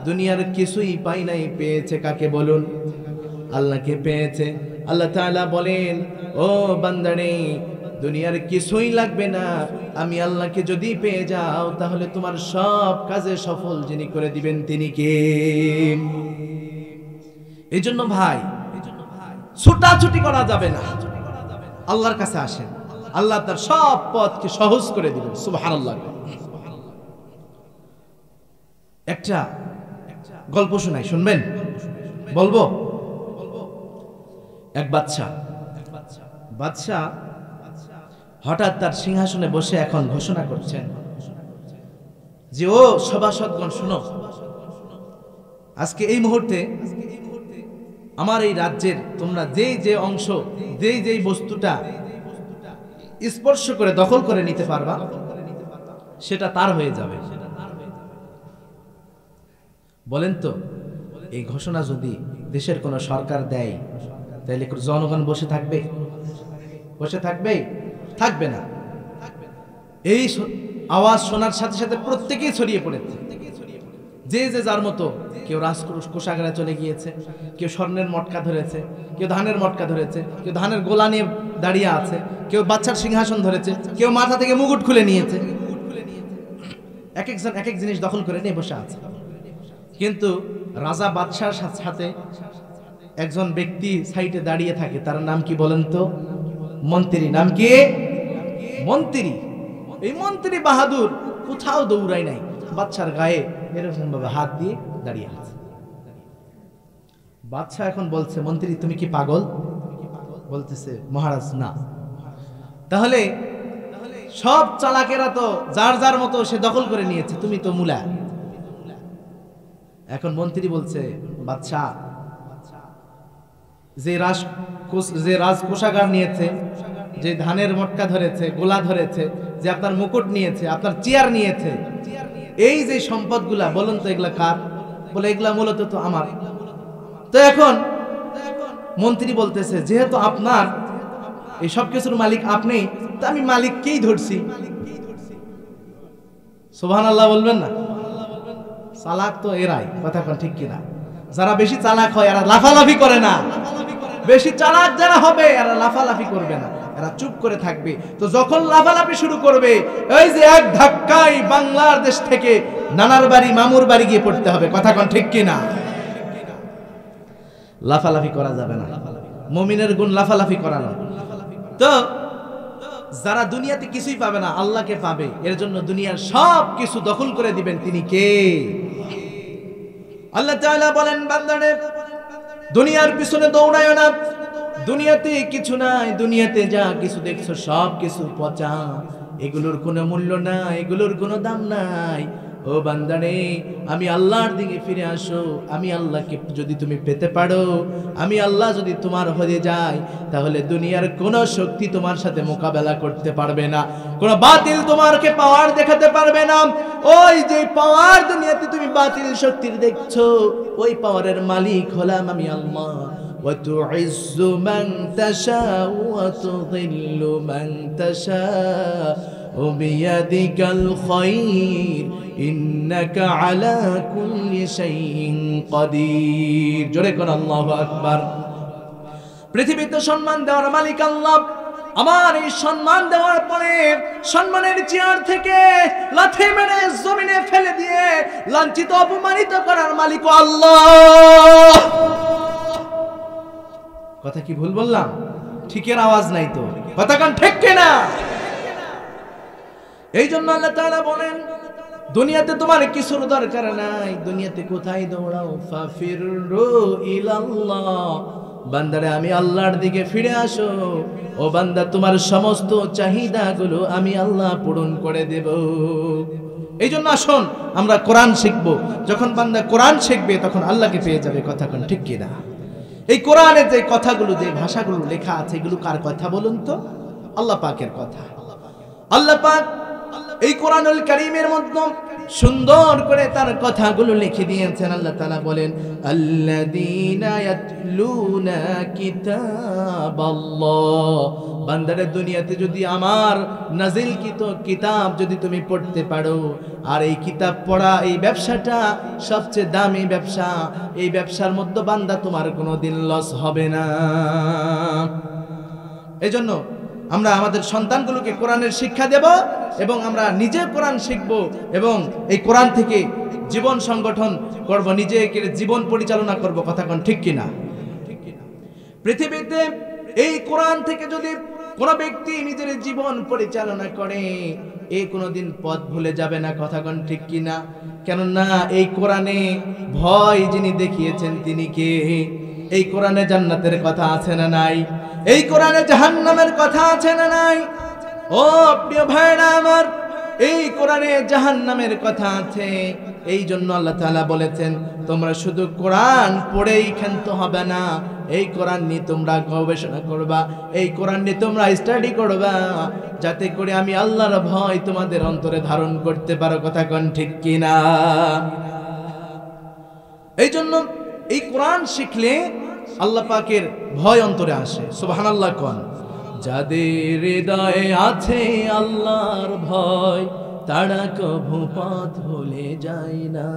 দুনিয়ার কিছুই পায় নাই, পেয়েছে কাকে বলুন? আল্লাহকে পেয়েছে। আল্লাহ তাআলা বলেন, ও বান্দারে, দুনিয়ার কিছুই লাগবে না, আমি আল্লাহকে যদি পেয়ে যাও তাহলে তোমার সব কাজে সফল যিনি করে দিবেন তিনি কে? এই জন্য ভাই ছুটাছুটি করা যাবে না, আল্লাহর কাছে আসেন, আল্লাহ তার সব পথকে সহজ করে দিবেন। সুবহানাল্লাহ। একটা গল্প শোনাই, শুনবেন? বলবো। এক বাদশা হঠাৎ তার সিংহাসনে বসে এখন ঘোষণা করছেন যে, ও সভাসদগণ শুনো, আজকে এই মুহূর্তে আমার এই রাজ্যের তোমরা যে অংশ, যে বস্তুটা স্পর্শ করে দখল করে নিতে পারবা সেটা তার হয়ে যাবে। বলেন তো, এই ঘোষণা যদি দেশের কোন সরকার দেয় তাহলে জনগণ বসে থাকবে? থাকবে না। এই আওয়াজ শোনার সাথে সাথে প্রত্যেকেই ছড়িয়ে পড়েছে, যে যার মতো, কেউ কোষাগারে চলে গিয়েছে, কেউ স্বর্ণের মটকা ধরেছে, কেউ ধানের মটকা ধরেছে, কেউ ধানের গোলা নিয়ে দাঁড়িয়ে আছে, কেউ বাচ্চার সিংহাসন ধরেছে, কেউ মাথা থেকে মুকুট খুলে নিয়েছে, এক একজন এক এক জিনিস দখল করে নিয়ে বসে আছে। কিন্তু রাজা বাদশার সাথে একজন ব্যক্তি সাইডে দাঁড়িয়ে থাকে, তার নাম কি বলেন তো? মন্ত্রী। নাম কি? মন্ত্রী। এই মন্ত্রী বাহাদুর কোথাও দৌড়ায় নাই, বাদশার গায়ে এরকম ভাবে হাত দিয়ে দাঁড়িয়ে আছে। বাদশা এখন বলছে, মন্ত্রী তুমি কি পাগল? বলতেছে, মহারাজ না। তাহলে সব চালাকেরা তো যার যার মতো সে দখল করে নিয়েছে, তুমি তো মূলা। এখন মন্ত্রী বলছে, বাদশা, যে রাজকোষাগার নিয়েছে, যে ধানের মটকা ধরেছে, গোলা ধরেছে, যে আপনার মুকুট নিয়েছে, আপনার চেয়ার নিয়েছে, এই যে সম্পদগুলা, বলুন তো এগুলা কার? বলে এগুলা মূলত তো আমার। তো এখন মন্ত্রী বলতেছে, যেহেতু আপনার এই সব কিছুর মালিক আপনি, তো আমি মালিককেই ধরছি। সুবহানাল্লাহ বলবেন না? চালাক তো এরাই। কথা কোন ঠিক কিনা? যারা বেশি চালাক হয় এরা লাফালাফি করে না, বেশি চালাক যারা হবে এরা লাফালাফি করবে না, এরা চুপ করে থাকবে। তো যখন লাফালাফি শুরু করবে, ওই যে এক ধাক্কায় বাংলাদেশ থেকে নানার বাড়ি মামুর বাড়ি গিয়ে পড়তে হবে। কথা কোন ঠিক কিনা? লাফালাফি করা যাবে না, মুমিনের গুণ লাফালাফি করা না। তো যারা দুনিয়াতে কিছুই পাবে না, আল্লাহকে পাবে, এর জন্য দুনিয়ার সব কিছু দখল করে দিবেন তিনি কে? আল্লাহ তাআলা বলেন, বান্দারে দুনিয়ার পিছনে দৌড়ায়ো না, দুনিয়াতে কিছু নাই, দুনিয়াতে যা কিছু দেখছো সব কিছু পচা, এগুলোর কোনো মূল্য নাই, এগুলোর কোনো দাম নাই। ও বান্দারে, আমি আল্লাহর দিকে ফিরে আসো। আমি আল্লাহকে যদি তুমি পেতে পারো, আমি আল্লাহ যদি তোমার হয়ে যায়, তাহলে দুনিয়ার কোনো শক্তি তোমার সাথে মোকাবেলা করতে পারবে না, কোনো বাতিল তোমাকে পাওয়ার দেখাতে পারবে না। ওই যে পাওয়ার দুনিয়াতে তুমি বাতিল শক্তির দেখছো, ওই পাওয়ারের মালিক হলাম আমি আল্লাহ। وتعز من تشاء وتضل من تشاء وبيدك الخير إنك على كل شيء قدير। জোরে কোন আল্লাহু আকবার। পৃথিবীতে সম্মান দেওয়ার মালিক আল্লাহ। আমার এই সম্মান দেওয়ার পরে সম্মানের চেয়ার থেকে লাথি মেরে জমিনে ফেলে দিয়ে লাঞ্ছিত অপমানিত করার মালিক আল্লাহ। কথা কি ভুল বললাম? ঠিকের আওয়াজ নাই তো, কথা কান ঠিক কিনা? এই জন্য আল্লাহ তাআলা বলেন দুনিয়াতে তোমার কিছুর দরকার নাই, দুনিয়াতে কোথায় দৌড়াও, ফাফিরু ইলাল্লাহ, বান্দারে আমি আল্লাহর দিকে ফিরে আসো। ও বান্দা, তোমার সমস্ত চাহিদাগুলো আমি আল্লাহ পূরণ করে দেব। এই জন্য আসুন আমরা কোরআন শিখবো। যখন বান্দা কোরআন শিখবে তখন আল্লাহকে পেয়ে যাবে, কথা কোন ঠিক কিনা? এই কোরআনে যে কথাগুলো, যে ভাষাগুলো লেখা আছে, এগুলো কার কথা বলুন তো? আল্লাহ পাকের কথা। আল্লাহ পাক এই কোরআনুল কারীমের মধ্যে সুন্দর করে তার কথাগুলো লিখে দিয়েছেন। আল্লাহ তাআলা বলেন আল্লাযীনা ইয়াতলুনা কিতাবাল্লাহ, বান্দারে দুনিয়াতে যদি আমার নাজিলকৃত কিতাব যদি তুমি পড়তে পারো, আর এই কিতাব পড়া এই ব্যবসাটা সবচেয়ে দামি ব্যবসা, এই ব্যবসার মধ্যে বান্দা তোমার কোনোদিন লস হবে না। এজন্য আমরা আমাদের সন্তানগুলোকে কোরআনের শিক্ষা দেব এবং আমরা নিজে কোরআন শিখব এবং এই কোরআন থেকে জীবন সংগঠন করব, নিজেকে জীবন পরিচালনা করব, কথা কোন ঠিক কিনা? পৃথিবীতে এই কোরআন থেকে যদি কোন ব্যক্তি নিজের জীবন পরিচালনা করে, এই কোনোদিন পথ ভুলে যাবে না, কথা কোন ঠিক কিনা? কেননা এই কোরআনে ভয় যিনি দেখিয়েছেন তিনি কে? এই কোরআনে জান্নাতের কথা আছে না নাই? এই কোরআনে জাহান্নামের কথা আছে না নাই? ও প্রিয় ভাইরা আমার, এই কোরআনে জাহান্নামের কথা আছে। এই জন্য আল্লাহ তাআলা বলেছেন তোমরা শুধু কোরআন পড়েই ক্ষান্ত হবে না, এই কোরআন নিয়ে তোমরা গবেষণা করবা, এই কোরআন নিয়ে তোমরা স্টাডি করবা, যাতে করে আমি আল্লাহর ভয় তোমাদের অন্তরে ধারণ করতে পারো, কথা কোন ঠিক কিনা? এই জন্য এই কোরআন শিখলে আল্লাহ পাকের ভয় অন্তরে আসে, সুবহানাল্লাহ কোন। যাদের হৃদয়ে আছে আল্লাহর ভয়, তারা কভু পথ ভুলে যায় না,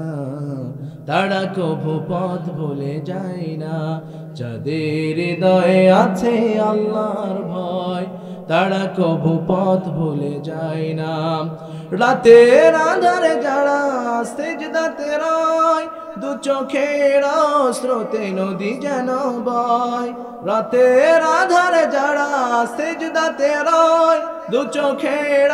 তারা কভু পথ ভুলে যায় না। যাদের হৃদয়ে আছে আল্লাহর ভয়, তারা কভু পথ ভুলে যায় না। রাতের আঁধারে যারা সিজদাতে রয়, দু চোখের স্রোতে নদী যেন বয়। রাতের আঁধারে যারা সিজদাতে রয়, দু চোখের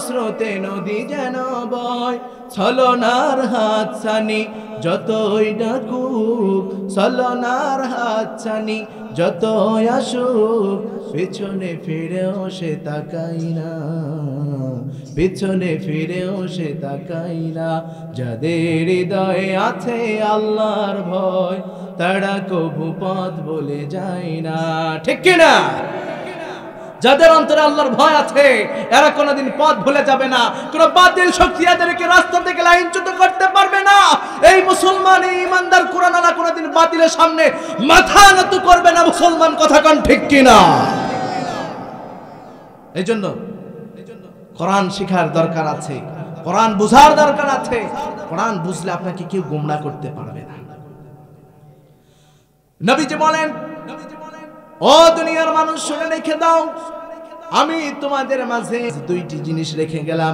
স্রোতে নদী যেন বয়। ছলনার হাতছানি যতই ডাকুক, ছলনার হাতছানি যতই আসুক, পেছনে ফিরেও সে তাকাই না, পেছনে ফিরেও সে তাকাই না। যাদের হৃদয়ে আছে আল্লাহর ভয়, তারা কভু পথ বলে যায় না, ঠিক কিনা? যাদের অন্তরে আল্লাহর ভয় আছে এরা কোনোদিন পথ ভুলে যাবে না, কোনো বাতিল শক্তি এদেরকে রাস্তা থেকে লাইনচ্যুত করতে পারবে না। এই মুসলমান, এই ইমানদার কোরআনওয়ালা কোনোদিন বাতিলের সামনে মাথা নত করবে না, মুসলমান, কথা কোন ঠিক কিনা? এই জন্য কোরআন শিখার দরকার আছে, কোরআন বুঝার দরকার আছে। কোরআন বুঝলে আপনাকে কেউ গোমরাহ করতে পারবে না। নবীজি বলেন, ও দুনিয়ার মানুষ শুনে রেখে দাও, আমি তোমাদের মাঝে দুইটি জিনিস রেখে গেলাম।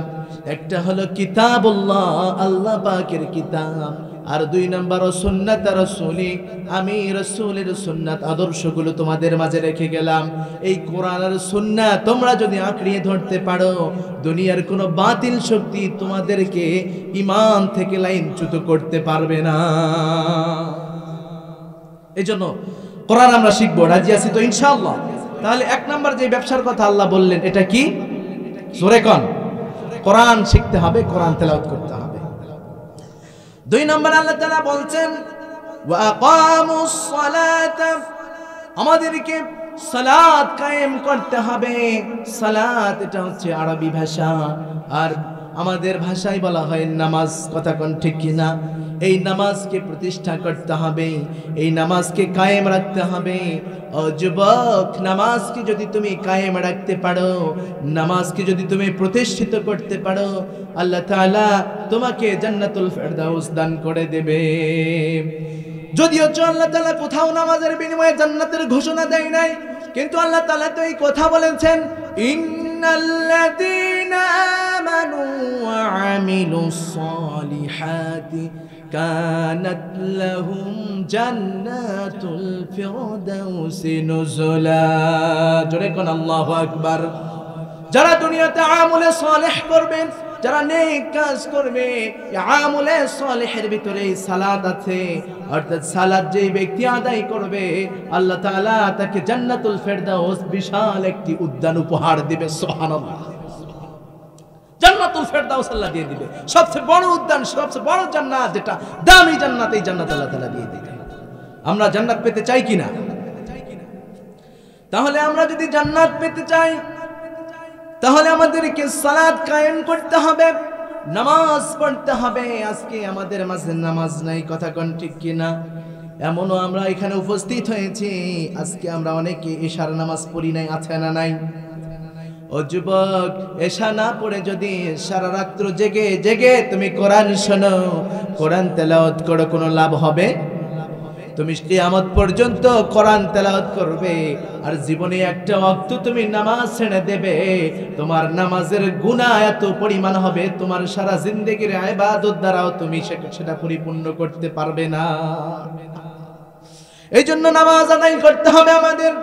একটা হলো কিতাবুল্লাহ, আল্লাহ পাকের কিতাব, আর দুই নম্বর সুন্নাত রাসূলি, আমি রাসূলের সুন্নাত আদর্শগুলো তোমাদের মাঝে রেখে গেলাম। এই কোরআন আর সুন্নাত তোমরা যদি আঁকড়িয়ে ধরতে পারো, দুনিয়ার কোনো বাতিল শক্তি তোমাদেরকে ঈমান থেকে লাইনচ্যুত করতে পারবে না। এজন্য কোরআন আমরা শিখবো, রাজি আছি তো ইনশাআল্লাহ? তাহলে এক নাম্বার যে ব্যবসার কথা আল্লাহ বললেন, এটা কি? জোরে কোন। কোরআন শিখতে হবে, কোরআন তেলাওয়াত করতে হবে। দুই নাম্বার আল্লাহ তাআলা বলছেন ওয়া আকামুস সালাতা, আমাদেরকে সালাত কায়েম করতে হবে। সালাত এটা হচ্ছে আরবি ভাষা, আর আমাদের ভাষায় বলা হয় নামাজ, কথা কোন ঠিক কিনা? এই নামাজকে প্রতিষ্ঠা করতে হবে, এই নামাজকে কায়েম রাখতে হবে। ও যুবক, নামাজকে যদি তুমি কায়েম রাখতে পারো, নামাজকে যদি তুমি প্রতিষ্ঠিত করতে পারো, আল্লাহ তাআলা তোমাকে জান্নাতুল ফেরদাউস দান করে দেবে। যদিও আল্লাহ তাআলা কোথাও নামাজের বিনিময়ে জান্নাতের ঘোষণা দেয় নাই, কিন্তু আল্লাহ তাআলা তো এই কথা বলেছেন, ইন্নাল্লাযীনা আমানু ওয়া আমিলুস সালিহাতি কানাত লাহুম জান্নাতুল ফিরদাউসি নুজুলা। জোরে কোন আল্লাহু আকবার। যারা দুনিয়াতে আমলে সালেহ করবেন, যারা নেক কাজ করবে, আমলে সালেহের ভিতরে সালাত আছে, অর্থাৎ সালাত যেই ব্যক্তি আদায় করবে আল্লাহ তাআলা তাকে জান্নাতুল ফেরদাউস বিশাল একটি উদ্যান উপহার দিবে। সুবহানাল্লাহ। জান্নাতুল ফেরদাউস আল্লাহ দিয়ে দিবে, সবচেয়ে বড় উদ্যান, সবচেয়ে বড় জান্নাত, যেটা দামি জান্নাত, এই জান্নাত আল্লাহ তাআলা দিয়ে দিবে। আমরা জান্নাত পেতে চাই কিনা? তাহলে আমরা যদি জান্নাত পেতে চাই তাহলে আমাদেরকে সালাত কায়েম করতে হবে, নামাজ পড়তে হবে। আজকে আমাদের মাঝে নামাজ নাই, কথা কোন ঠিক কিনা? এমনও আমরা এখানে উপস্থিত হয়েছি আজকে আমরা অনেকে এশার নামাজ পড়ি নাই, আছে না নাই? ও যুবক, এশা না পড়ে যদি সারা রাত্র জেগে জেগে তুমি কোরআন শোনো, কোরআন তেলাওয়াত করো, কোনো লাভ হবে? তুমি কিয়ামত পর্যন্ত কোরআন তেলাওয়াত করবে আর জীবনে একটা ওয়াক্ত তুমি নামাজ ছেড়ে দেবে, তোমার নামাজের গুনাহ এত পরিমাণ হবে তোমার সারা জিন্দেগীর ইবাদত দ্বারাও তুমি সেটা পরিপূর্ণ করতে পারবে না। এই জন্য নামাজ আদায় করতে হবে আমাদের।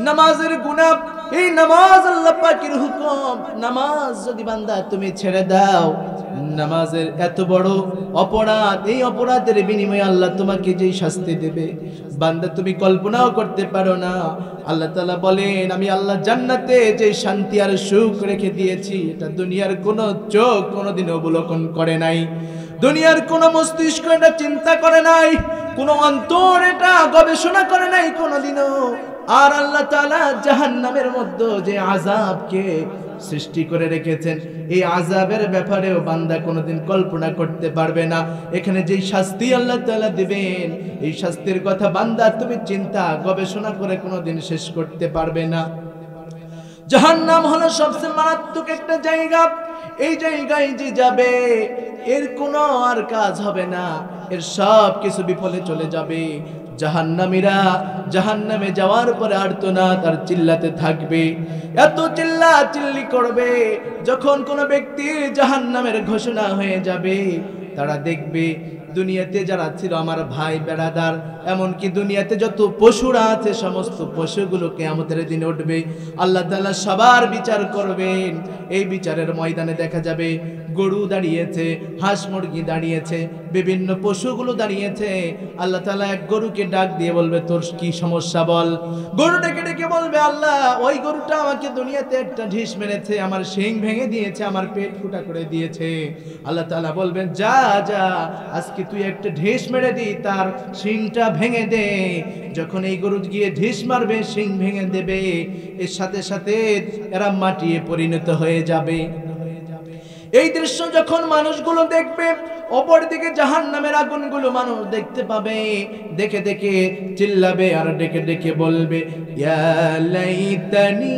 নামাজের গুনাহ, এই নামাজ আল্লাহ পাকের হুকুম। নামাজ যদি বান্দা তুমি ছেড়ে দাও, নামাজের এত বড় অপরাধ, এই অপরাধের বিনিময়ে আল্লাহ তোমাকে যেই শাস্তি দেবে বান্দা তুমি কল্পনাও করতে পারো না। আল্লাহ তাআলা বলেন, আমি আল্লাহ জান্নাতে যে শান্তি আর সুখ রেখে দিয়েছি এটা দুনিয়ার কোনো চোখ কোনোদিন অবলোকন করে নাই, দুনিয়ার কোনো মস্তিষ্ক এটা চিন্তা করে নাই, কোনো অন্তর এটা গবেষণা করে নাই কোনোদিনও। আর আল্লাহ তাআলা জাহান্নামের মধ্যে যে আযাবকে সৃষ্টি করে রেখেছেন, এই আযাবের ব্যাপারেও বান্দা কোনোদিন কল্পনা করতে পারবে না। এখানে যেই শাস্তি আল্লাহ তাআলা দিবেন, এই শাস্তির কথা বান্দা তুমি চিন্তা গবেষণা করে কোনোদিন শেষ করতে পারবে না। জাহান্নাম হলো সবচেয়ে মারাত্মক একটা জায়গা। এই জায়গায় যে যাবে এর কোনো আর কাজ হবে না, এর সব কিছু বিফলে চলে যাবে। জাহান্নামীরা জাহান্নামে যাওয়ার পরে আর্তনাদ আর চিল্লাতে থাকবে, এত চিল্লা চিল্লি করবে। যখন কোনো ব্যক্তির জাহান্নামের ঘোষণা হয়ে যাবে, তারা দেখবে দুনিয়াতে যারা ছিল আমার ভাই বেড়াদার, এমনকি দুনিয়াতে যত পশুরা আছে সমস্ত পশুগুলো কিয়ামতের দিনে উঠবে। আল্লাহ তাআলা সবার বিচার করবেন। এই বিচারের ময়দানে দেখা যাবে গরু দাঁড়িয়েছে, হাঁস মুরগি দাঁড়িয়েছে, বিভিন্ন পশুগুলো দাঁড়িয়েছে। আল্লাহ তাআলা এক গরুকে ডাক দিয়ে বলবে, তোর কি সমস্যা বল। গরু ডেকে ডেকে বলবে, আল্লাহ ওই গরুটা আমাকে দুনিয়াতে একটা ঢিস মেরেছে, আমার শিং ভেঙে দিয়েছে, আমার পেট ফুটা করে দিয়েছে। আল্লাহ তাআলা বলবেন, যা যা আজকে তুই একটা ঢিস মেরে দি, তার শিংটা ভেঙে দে। যখন এই গরু গিয়ে ঢিস মারবে, শিং ভেঙে দেবে, এর সাথে সাথে এরা মাটিয়ে পরিণত হয়ে যাবে। এই দৃশ্য যখন মানুষগুলো দেখবে, অপর দিকে জাহান্নামের আগুনগুলো মানুষ দেখতে পাবে, দেখে দেখে চিল্লাবে আর ডেকে ডেকে বলবে, ইয়া লাইতানি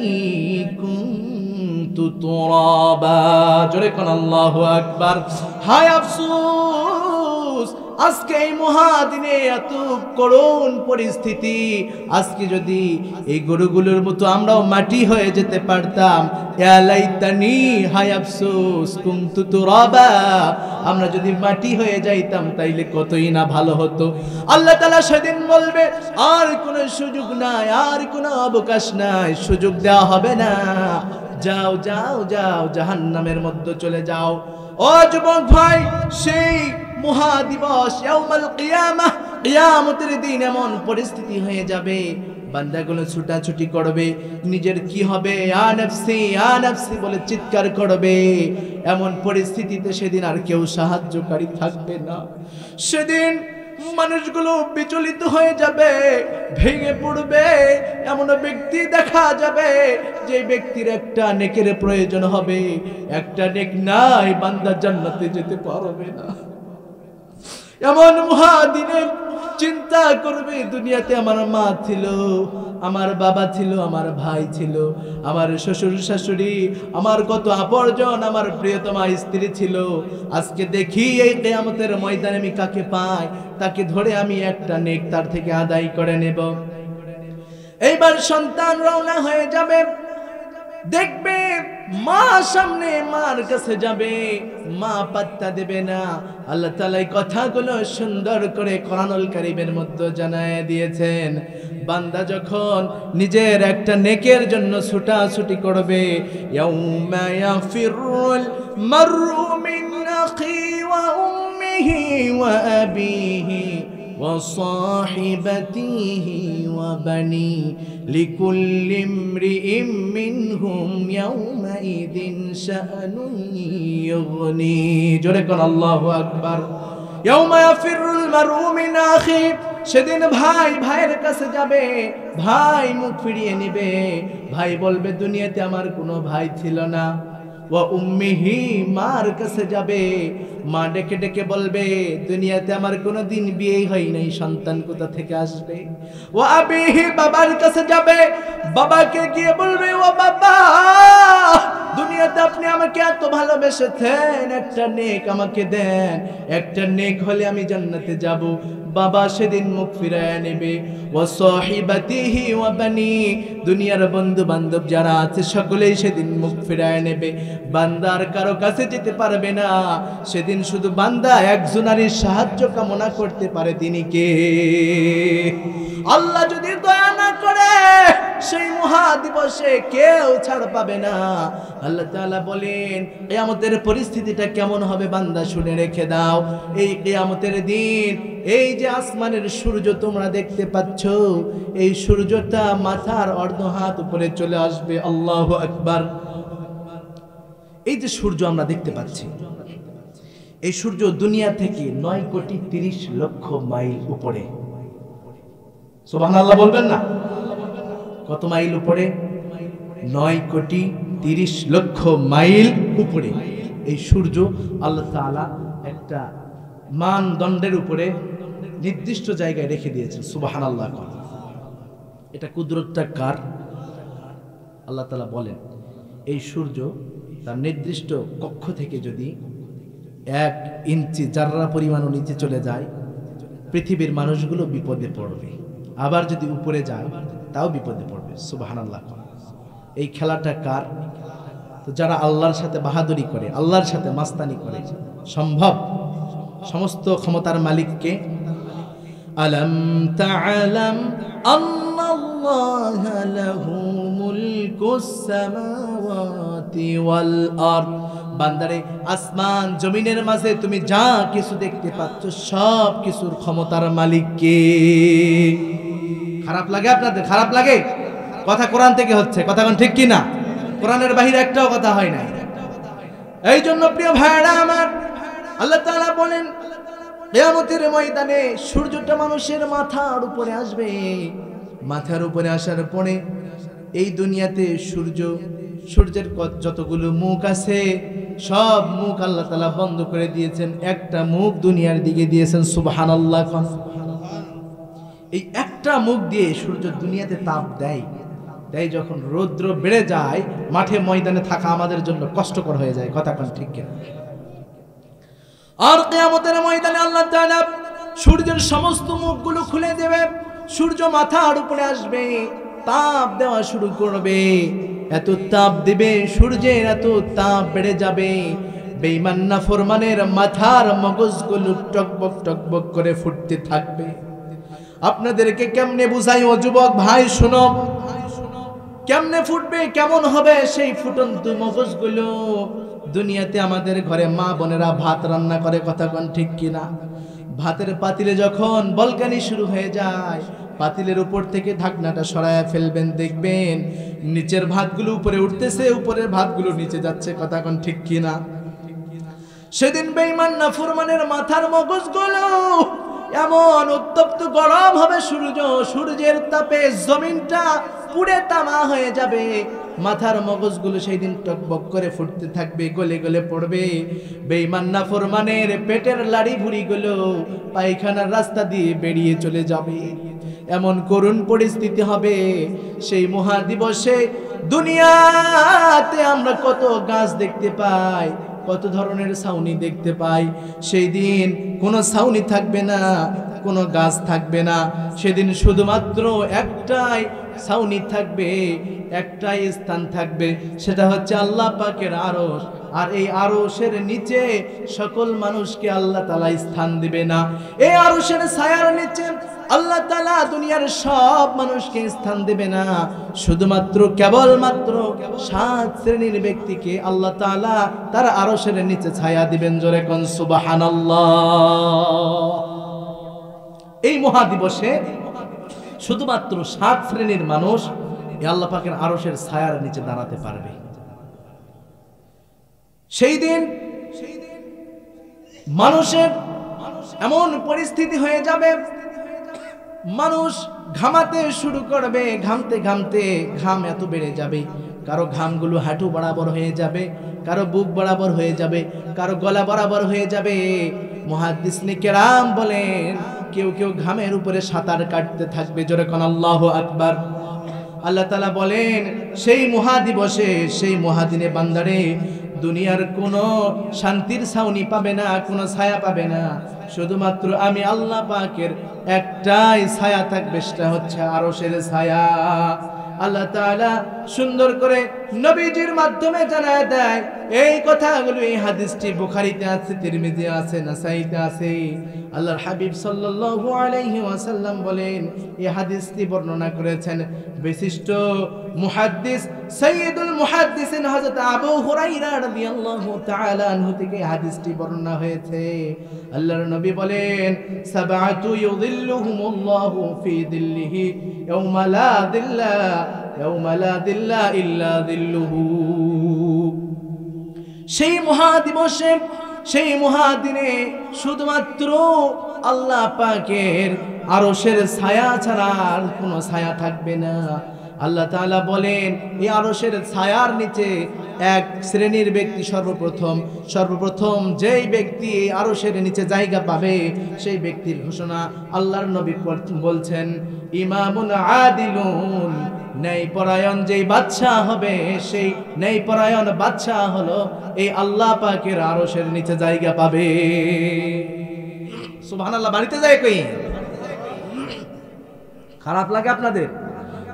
কুনতু তুরাবা। জোরে কোন আল্লাহু আকবার। হায় আফসোস, আজকে এই মহাদিনে এত করুণ পরিস্থিতি। আজকে যদি এই গরুগুলোর মতো আমরাও মাটি হয়ে যেতে পারতাম, ইয়া লাইতানি, হায় আফসোস, কুনতু তুরাবা, আমরা যদি মাটি হয়ে যাইতাম তাইলে কতই না ভালো হতো। আল্লাহ তাআলা সেদিন বলবে, আর কোনো সুযোগ নাই, আর কোনো অবকাশ নাই, সুযোগ দেওয়া হবে না, যাও যাও যাও জাহান্নামের মধ্যে চলে যাও। ও যুবক ভাই, সেই মহাদিবস ইয়াউমুল কিয়ামাহ, কিয়ামতের দিন এমন পরিস্থিতি হয়ে যাবে, বান্দাগুলো ছুটাছুটি করবে, নিজের কি হবে, ইয়া নাফসি ইয়া নাফসি বলে চিৎকার করবে। এমন পরিস্থিতিতে সেদিন আর কেউ সাহায্যকারী থাকবে না। সেদিন মানুষগুলো বিচলিত হয়ে যাবে, ভেঙে পড়বে। এমন ব্যক্তি দেখা যাবে যে ব্যক্তির একটা নেকের প্রয়োজন হবে, একটা নেক নাই, বান্দা জান্নাতে যেতে পারবে না। এমন মহাদিনে চিন্তা করবে, দুনিয়াতে আমার মা ছিল, আমার বাবা ছিল, আমার ভাই ছিল, আমার শ্বশুর শাশুড়ি, আমার কত আপনজন, আমার প্রিয়তমা স্ত্রী ছিল। আজকে দেখি এই কিয়ামতের ময়দানে আমি কাকে পাই, তাকে ধরে আমি একটা নেক তার থেকে আদায় করে নেব। এইবার সন্তান রওনা হয়ে যাবে, দেখবে মা সামনে মার কাছে যাবে, মা পাত্তা দেবে না। আল্লাহ তাআলা এই কথাগুলো সুন্দর করে কোরআনুল কারীমের মধ্যে জানায় দিয়েছেন। বান্দা যখন নিজের একটা নেকের জন্য ছুটাছুটি করবে, ইয়াউমা ইয়াফিরুল মারউ মিন আখি ওয়া উম্মিহি ওয়া আবিহি وصاحبته وبني لكل امرئ منهم يومئذ شأن يغني جركن الله أكبر يوم يفر المرء من أخيه সেদিন ভাই ভাইয়ের কাছে যাবে, ভাই মুখ ফিরিয়ে নেবে, ভাই বলবে দুনিয়াতে আমার কোনো ভাই ছিল না। ওয়া উম্মিহি মার কাছে যাবে, মা ডেকে ডেকে বলবে দুনিয়াতে আমার কোনোদিন বিয়ে হয় নাই, সন্তান কোথা থেকে আসবে। ওয়া আবিহি বাবার কাছে যাবে, বাবাকে গিয়ে বলবে ও বাবা দুনিয়াতে আপনি আমাকে এত ভালোবেসেছেন, একটা নেক আমাকে দেন, একটা নেক হলে আমি জান্নাতে যাব। বাবা সেদিন মুখ ফিরায় নেবে। ওয়া সাহিবাতিহি ওয়া বানি দুনিয়ার বন্ধু বান্ধব যারা আছে সকলেই সেদিন মুখ ফিরায় নেবে। বান্দার কারো কাছে যেতে পারবে না সেদিন, শুধু বান্দা একজনারই সাহায্য কামনা করতে পারে, তিনি কে? আল্লাহ যদি দয়া না করে সেই মহা দিবসে কেউ ছাড় পাবে না। আল্লাহ তাআলা বলেন কিয়ামতের পরিস্থিতিটা কেমন হবে বান্দা শুনে রেখে দাও। এই কিয়ামতের দিন এই যে আসমানের সূর্য তোমরা দেখতে পাচ্ছ, এই সূর্যটা মাথার অর্ধ হাত উপরে চলে আসবে। আল্লাহু আকবার। এই যে সূর্য আমরা দেখতে পাচ্ছি, এই সূর্য দুনিয়া থেকে 9,30,00,000 মাইল উপরে। সুবহানাল্লাহ বলবেন না? কত মাইল উপরে? 9,30,00,000 মাইল উপরে এই সূর্য আল্লাহ তাআলা একটা মানদণ্ডের উপরে নির্দিষ্ট জায়গায় রেখে দিয়েছেন। সুবহানাল্লাহ। এটা কুদরতটা কার? আল্লাহ তাআলা বলেন এই সূর্য তার নির্দিষ্ট কক্ষ থেকে যদি 1 ইঞ্চি জাররা পরিমাণও নিচে চলে যায়, পৃথিবীর মানুষগুলো বিপদে পড়বে। আবার যদি উপরে যায় তাও বিপদে পড়বে। সুবহানাল্লাহ। এই খেলাটা কার? তো যারা আল্লাহর সাথে বাহাদুরি করে, আল্লাহর সাথে মাস্তানি করে, সম্ভব? সমস্ত ক্ষমতার মালিককে। আলাম তা'লাম আন্নাল্লাহা লাহু মুলকুস সামাওয়াতি ওয়াল আরদ। বান্দারে আসমান জমিনের মাঝে তুমি যা কিছু দেখতে পাচ্ছ সব কিছুর ক্ষমতার মালিক কে? খারাপ লাগে আপনাদের? খারাপ লাগে? কথা কোরআন থেকে হচ্ছে, কথা কোন ঠিক কি না? কোরআনের বাহিরে একটাও কথা হয় না। এই জন্য প্রিয় ভাইরা আমার, আল্লাহ তাআলা বলেন কিয়ামতের ময়দানে সূর্যটা মানুষের মাথার উপরে আসবে। মাথার উপরে আসার পরে এই দুনিয়াতে সূর্যের যতগুলো মুখ আছে সব মুখ আল্লাহ তাআলা বন্ধ করে দিয়েছেন, একটা মুখ দুনিয়ার দিকে দিয়েছেন। সুবহানাল্লাহ। এই একটা মুখ দিয়ে সূর্য দুনিয়াতে তাপ দেয়। যখন রৌদ্র বেড়ে যায় মাঠে ময়দানে থাকা আমাদের জন্য কষ্টকর হয়ে যায়। কথা কোন ঠিক কিনা? আর কিয়ামতের ময়দানে আল্লাহ তাআলা সূর্যের সমস্ত মুখগুলো খুলে দেবে, সূর্য মাথার উপরে আসবে, তাপ দেওয়া শুরু করবে। এত তাপ দিবে, সূর্যের এত তাপ বেড়ে যাবে, বেঈমান নাফরমানের মাথার মগজগুলো টকবক টকবক করে ফুটতে থাকবে। আপনাদেরকে কেমনে বুঝাই ও যুবক ভাই, শুনো, কেমনে ফুটবে, কেমন হবে সেই ফুটন্ত মগজগুলো? দুনিয়াতে আমাদের ঘরে মা বোনেরা ভাত রান্না করে, কথা কোন ঠিক কিনা? ভাতের পাতিলে যখন বলকানি শুরু হয়ে যায়, পাতিলের উপর থেকে ঢাকনাটা সরায়া ফেলবেন, দেখবেন নিচের ভাতগুলো উপরে উঠতেছে, উপরের ভাতগুলো নিচে যাচ্ছে। কথা কোন ঠিক কিনা? সেদিন বেঈমান নাফরমানের মাথার মগজগুলো এমন উত্তপ্ত গরম হবে, সূর্যের তাপে জমিনটা পুড়ে তামা হয়ে যাবে। মাথার মগজগুলো সেই দিন টকবক করে ফুটতে থাকবে, গলে গলে পড়বে। বেঈমান নাফরমানের পেটের লাড়ি ভুড়িগুলো পায়খানার রাস্তা দিয়ে বেরিয়ে চলে যাবে। এমন করুণ পরিস্থিতি হবে সেই মহাদিবসে। দুনিয়াতে আমরা কত গাছ দেখতে পাই, কত ধরনের ছাউনি দেখতে পাই, সেই দিন কোনো ছাউনি থাকবে না, কোনো গাছ থাকবে না। সেদিন শুধুমাত্র একটাই ছাউনি থাকবে, একটাই স্থান থাকবে, সেটা হচ্ছে আল্লাহ পাকের আরশ। আর এই আরশের নিচে সকল মানুষকে আল্লাহ তাআলা স্থান দিবে না। এই আরশের ছায়ার নিচে আল্লাহ তাআলা দুনিয়ার সব মানুষকে স্থান দেবে না। শুধুমাত্র কেবলমাত্র 7 শ্রেণীর ব্যক্তিকে আল্লাহ তাআলা তার আরশের নিচে ছায়া দিবেন। জোরে কোন সুবহানাল্লাহ। এই মহাদিবসে শুধুমাত্র 7 শ্রেণীর মানুষ এই আল্লাহ পাকের আরশের ছায়ার নিচে দাঁড়াতে পারবে। সেই দিন মানুষের এমন পরিস্থিতি হয়ে যাবে, মানুষ ঘামাতে শুরু করবে, ঘামতে ঘামতে ঘাম এত বেড়ে যাবে, কারো ঘামগুলো হাঁটু বরাবর হয়ে যাবে, কারো বুক বরাবর হয়ে যাবে, কারো গলা বরাবর হয়ে যাবে। মুহাদ্দিসিনে কেরাম বলেন, কেউ কেউ ঘামের উপরে সাঁতার কাটতে থাকবে। জোরে কোন আল্লাহু আকবার। আল্লাহ তাআলা বলেন, সেই মহাদিবসে, সেই মহাদিনে বান্দারে দুনিয়ার কোনো শান্তির ছাউনি পাবে না, কোনো ছায়া পাবে না। শুধুমাত্র আমি আল্লাহ পাকের একটাই ছায়া থাকবে, সেটা হচ্ছে আরশের ছায়া। আল্লাহ তাআলা সুন্দর করে নবীজির মাধ্যমে জানায় দেয় এই কথাগুলো। এই হাদিসটি বুখারীতে আছে, তিরমিজি আছে, নাসাঈতে আছে। আল্লাহর হাবিব সাল্লাল্লাহু আলাইহি ওয়াসাল্লাম বলেন, এই হাদিসটি বর্ণনা করেছেন বিশিষ্ট মুহাদ্দিস সাইয়্যিদুল মুহাদ্দিসিন হযরত আবু হুরায়রা রাদিয়াল্লাহু তাআলা আনহু থেকে হাদিসটি বর্ণনা হয়েছে। আল্লাহর নবী বলেন, সাবআতু ইউযিল্লুহুমুল্লাহু ফি দিল্লিহি ইয়াওমা লা দিল্লা ইল্লা দিল্লুহু। সেই মহাদিবসে, সেই মহাদিনে শুধুমাত্র আল্লাহ পাকের আরশের ছায়া ছাড়া আর কোনো ছায়া থাকবে না। আল্লাহ তাআলা বলেন, এই আরশের ছায়ার নিচে এক শ্রেণীর ব্যক্তি সর্বপ্রথম যেই ব্যক্তি এই আরশের নিচে জায়গা পাবে, সেই ব্যক্তির ঘোষণা আল্লাহর নবী বলছেন, ইমামুন আদিলুন, ন্যায়পরায়ণ যেই বাদশাহ হবে, সেই ন্যায়পরায়ণ বাদশাহ হলো এই আল্লাহ পাকের আরশের নিচে জায়গা পাবে। সুবহানাল্লাহ। বাড়িতে যায় কই? খারাপ লাগে আপনাদের?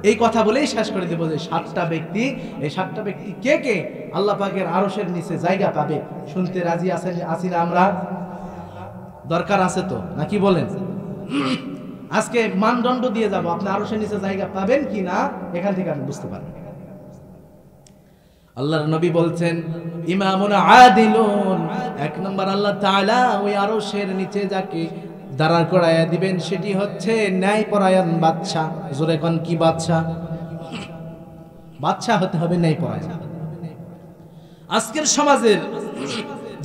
এই কথা বলেই শেষ করে দেব যে 7টা ব্যক্তি, এই 7টা ব্যক্তি কে কে আল্লাহ পাকের আরশের নিচে জায়গা পাবে। শুনতে রাজি আছি না আমরা? দরকার আছে তো, নাকি বলেন? আজকে মানদণ্ড দিয়ে যাব, আপনি আরশের নিচে জায়গা পাবেন কি না, এখান থেকে আপনি বুঝতে পারবেন। আল্লাহর নবী বলছেন, ইমামুন আদিলুন, 1 নম্বর আল্লাহ তাআলা ওই আরশের নিচে যাকে দাঁড়া করায়া দিবেন, সেটি হচ্ছে ন্যায়পরায়ণ বাদশা। জোরে কোন কি বাদশা? বাদশা হতে হবে ন্যায়পরায়ণ। আজকের সমাজের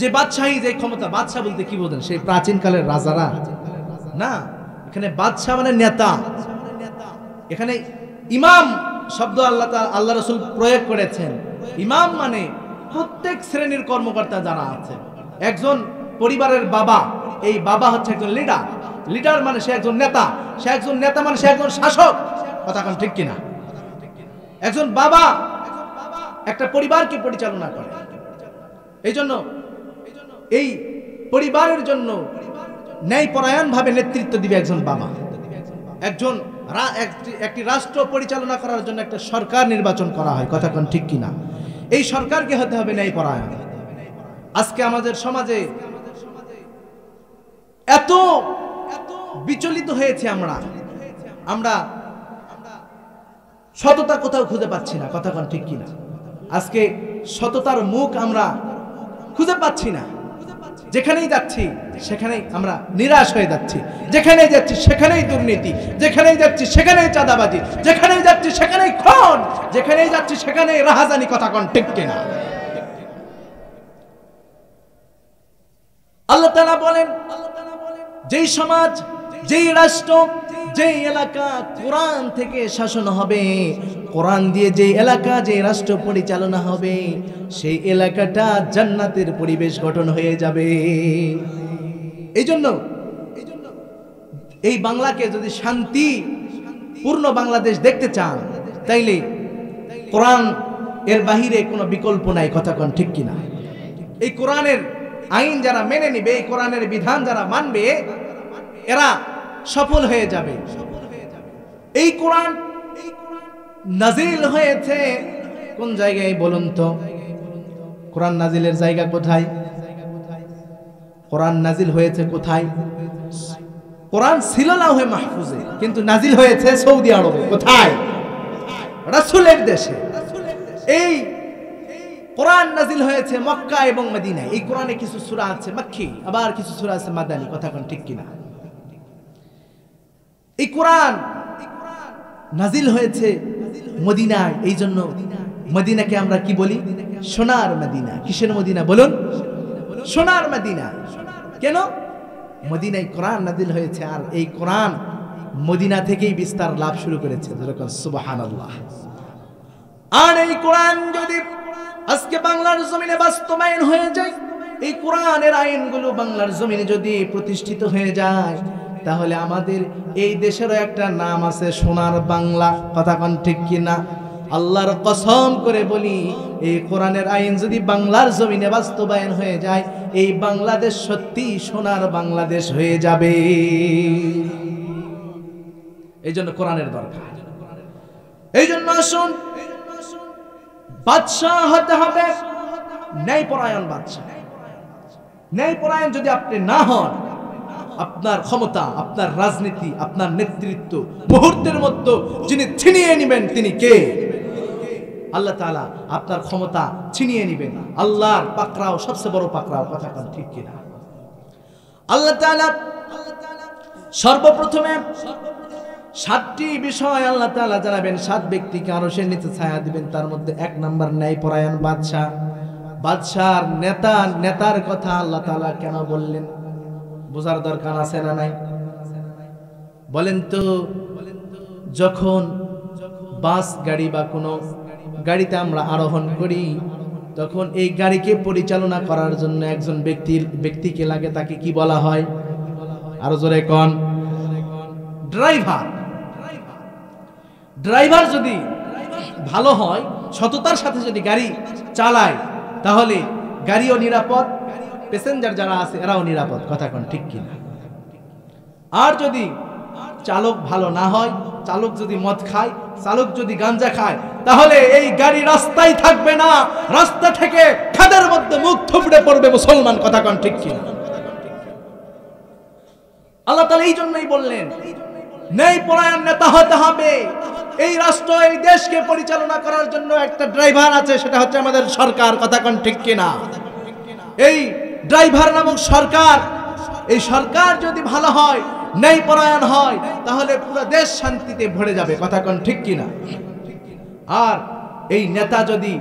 যে বাদশাহী, যে ক্ষমতা, বাদশা বলতে কি বোঝেন? সেই প্রাচীন কালের রাজারা না, এখানে বাদশা মানে নেতা। এখানে ইমাম শব্দ আল্লাহ রাসূল প্রয়োগ করেছেন। ইমাম মানে প্রত্যেক শ্রেণীর কর্মকর্তা যারা আছে। একজন পরিবারের বাবা, এই বাবা হচ্ছে একজন লিডার। লিডার মানে সে একজন নেতা, সে একজন নেতা মানে সে একজন শাসক। কথা কোন ঠিক কিনা? একজন বাবা একটা পরিবারকে পরিচালনা করে। এই জন্য এই পরিবারের জন্য ন্যায়পরায়ণ ভাবে নেতৃত্ব দিবে একজন বাবা। একটি রাষ্ট্র পরিচালনা করার জন্য একটা সরকার নির্বাচন করা হয়। কথা কোন ঠিক কিনা? এই সরকারকে হতে হবে ন্যায়পরায়ণ। আজকে আমাদের সমাজে এত বিচলিত হয়েছে, আমরা সততা কোথাও খুঁজে পাচ্ছি না। কথা কোন ঠিক কিনা? আজকে সততার মুখ আমরা খুঁজে পাচ্ছি না। যেখানেই যাচ্ছি সেখানেই আমরা নিরাশ হয়ে যাচ্ছি। যেখানেই যাচ্ছি সেখানেই দুর্নীতি, যেখানেই যাচ্ছি সেখানেই চাঁদাবাজি, যেখানেই যাচ্ছি সেখানেই খুন, যেখানেই যাচ্ছি সেখানেই রাহাজানি। কথা কোন ঠিক কিনা? আল্লাহ তাআলা বলেন, যেই সমাজ, যেই রাষ্ট্র, যেই এলাকা কোরআন থেকে শাসন হবে, কোরআন দিয়ে যেই এলাকা, যেই রাষ্ট্র পরিচালনা হবে, সেই এলাকাটা জান্নাতের পরিবেশ গঠন হয়ে যাবে। এই জন্য এই বাংলাকে যদি শান্তি পূর্ণ বাংলাদেশ দেখতে চান, তাইলে কোরআন এর বাহিরে কোনো বিকল্প নাই। কথা কোন ঠিক কিনা? এই কোরআনের আইন যারা মেনে নিবে, এই কোরআনের বিধান যারা মানবে, এরা সফল হয়ে যাবে। এই কোরআন নাজিল হয়েছে কোন জায়গায় বলুন তো? কোরআন নাজিলের জায়গা কোথায়? কোরআন নাজিল হয়েছে কোথায়? কোরআন ছিল লাউহে মাহফুজে, কিন্তু নাজিল হয়েছে সৌদি আরবে। কোথায়? রাসূলের দেশে। এই কোরআন নাজিল হয়েছে মক্কা এবং মদিনায়। এই কোরআনে কিছু সূরা আছে মক্কি, আবার কিছু সূরা আছে মাদানী। কথা কোন ঠিক কিনা? এই কোরআন নাজিল হয়েছে মদিনায়, এই জন্য মদিনাকে আমরা কি বলি? সোনার মদিনা। কিসের মদিনা বলুন? সোনার মদিনা। কেন? মদিনায় কোরআন নাজিল হয়েছে, আর এই কোরআন মদিনা থেকেই বিস্তার লাভ শুরু করেছে। যেরকম সুবহানাল্লাহ। আর এই কোরআন যদি আজকে বাংলার জমিনে বাস্তবায়ন হয়ে যায়, এই কোরআনের আইনগুলো বাংলার জমিনে যদি প্রতিষ্ঠিত হয়ে যায়, তাহলে আমাদের এই দেশেরও একটা নাম আছে, সোনার বাংলা। কথা কোন ঠিক কিনা? আল্লাহর কসম করে বলি, এই কোরআনের আইন যদি বাংলার জমিনে বাস্তবায়ন হয়ে যায়, এই বাংলাদেশ সত্যি সোনার বাংলাদেশ হয়ে যাবে। এই জন্য কোরআনের দরকার। এই জন্য আসুন, বাদশাহ হতে হবে ন্যায়পরায়ণ বাদশাহ। ন্যায়পরায়ণ যদি আপনি না হন, আপনার ক্ষমতা, আপনার রাজনীতি, আপনার নেতৃত্ব মুহূর্তের মধ্যে যিনি ছিনিয়ে নেবেন তিনি কে? আল্লাহ তাআলা আপনার ক্ষমতা ছিনিয়ে নেবেন। আল্লাহর পাকড়াও সবচেয়ে বড় পাকড়াও। কথা কোন ঠিক কিনা? আল্লাহ তাআলা সর্বপ্রথমে 7টি বিষয় আল্লাহ তাআলা জানাবেন, 7 ব্যক্তিকে আরশের নিচে ছায়া দিবেন। তার মধ্যে 1 নাম্বার ন্যায়পরায়ণ বাদশাহ। বাদশার নেতার কথা আল্লাহ তাআলা কেন বললেন? বোঝার দরকার আছে না নাই? বলেন তো, যখন বাস গাড়ি বা কোনো গাড়িতে আমরা আরোহণ করি, তখন এই গাড়িকে পরিচালনা করার জন্য একজন ব্যক্তিকে লাগে, তাকে কি বলা হয়? আরো জোরে কোন? ড্রাইভার। ড্রাইভার যদি ভালো হয়, সততার সাথে যদি গাড়ি চালায়, তাহলে গাড়িও নিরাপদ, প্যাসেঞ্জার যারা আছে এরাও নিরাপদ। কথা কোন ঠিক কিনা? আর যদি চালক ভালো না হয়, চালক যদি মদ খায়, চালক যদি গাঞ্জা খায়, তাহলে এই গাড়ি রাস্তায় থাকবে না, রাস্তা থেকে খাদের মধ্যে মুখ থুবড়ে পড়বে মুসলমান। কথা কোন ঠিক কিনা? আল্লাহ তাআলা এই জন্যই বললেন ন্যায়পরায়ণ নেতা হতে হবে। এই রাষ্ট্র, এই দেশকে পরিচালনা করার জন্য একটা ড্রাইভার আছে, সেটা হচ্ছে আমাদের সরকার। কথা কোন ঠিক কিনা? এই ড্রাইভার নামক সরকার, এই সরকার যদি ভালো হয়, ন্যায়পরায়ণ হয়, তাহলে পুরো দেশ শান্তিতে ভরে যাবে। কথা কোন ঠিক কিনা? আর এই নেতা যদি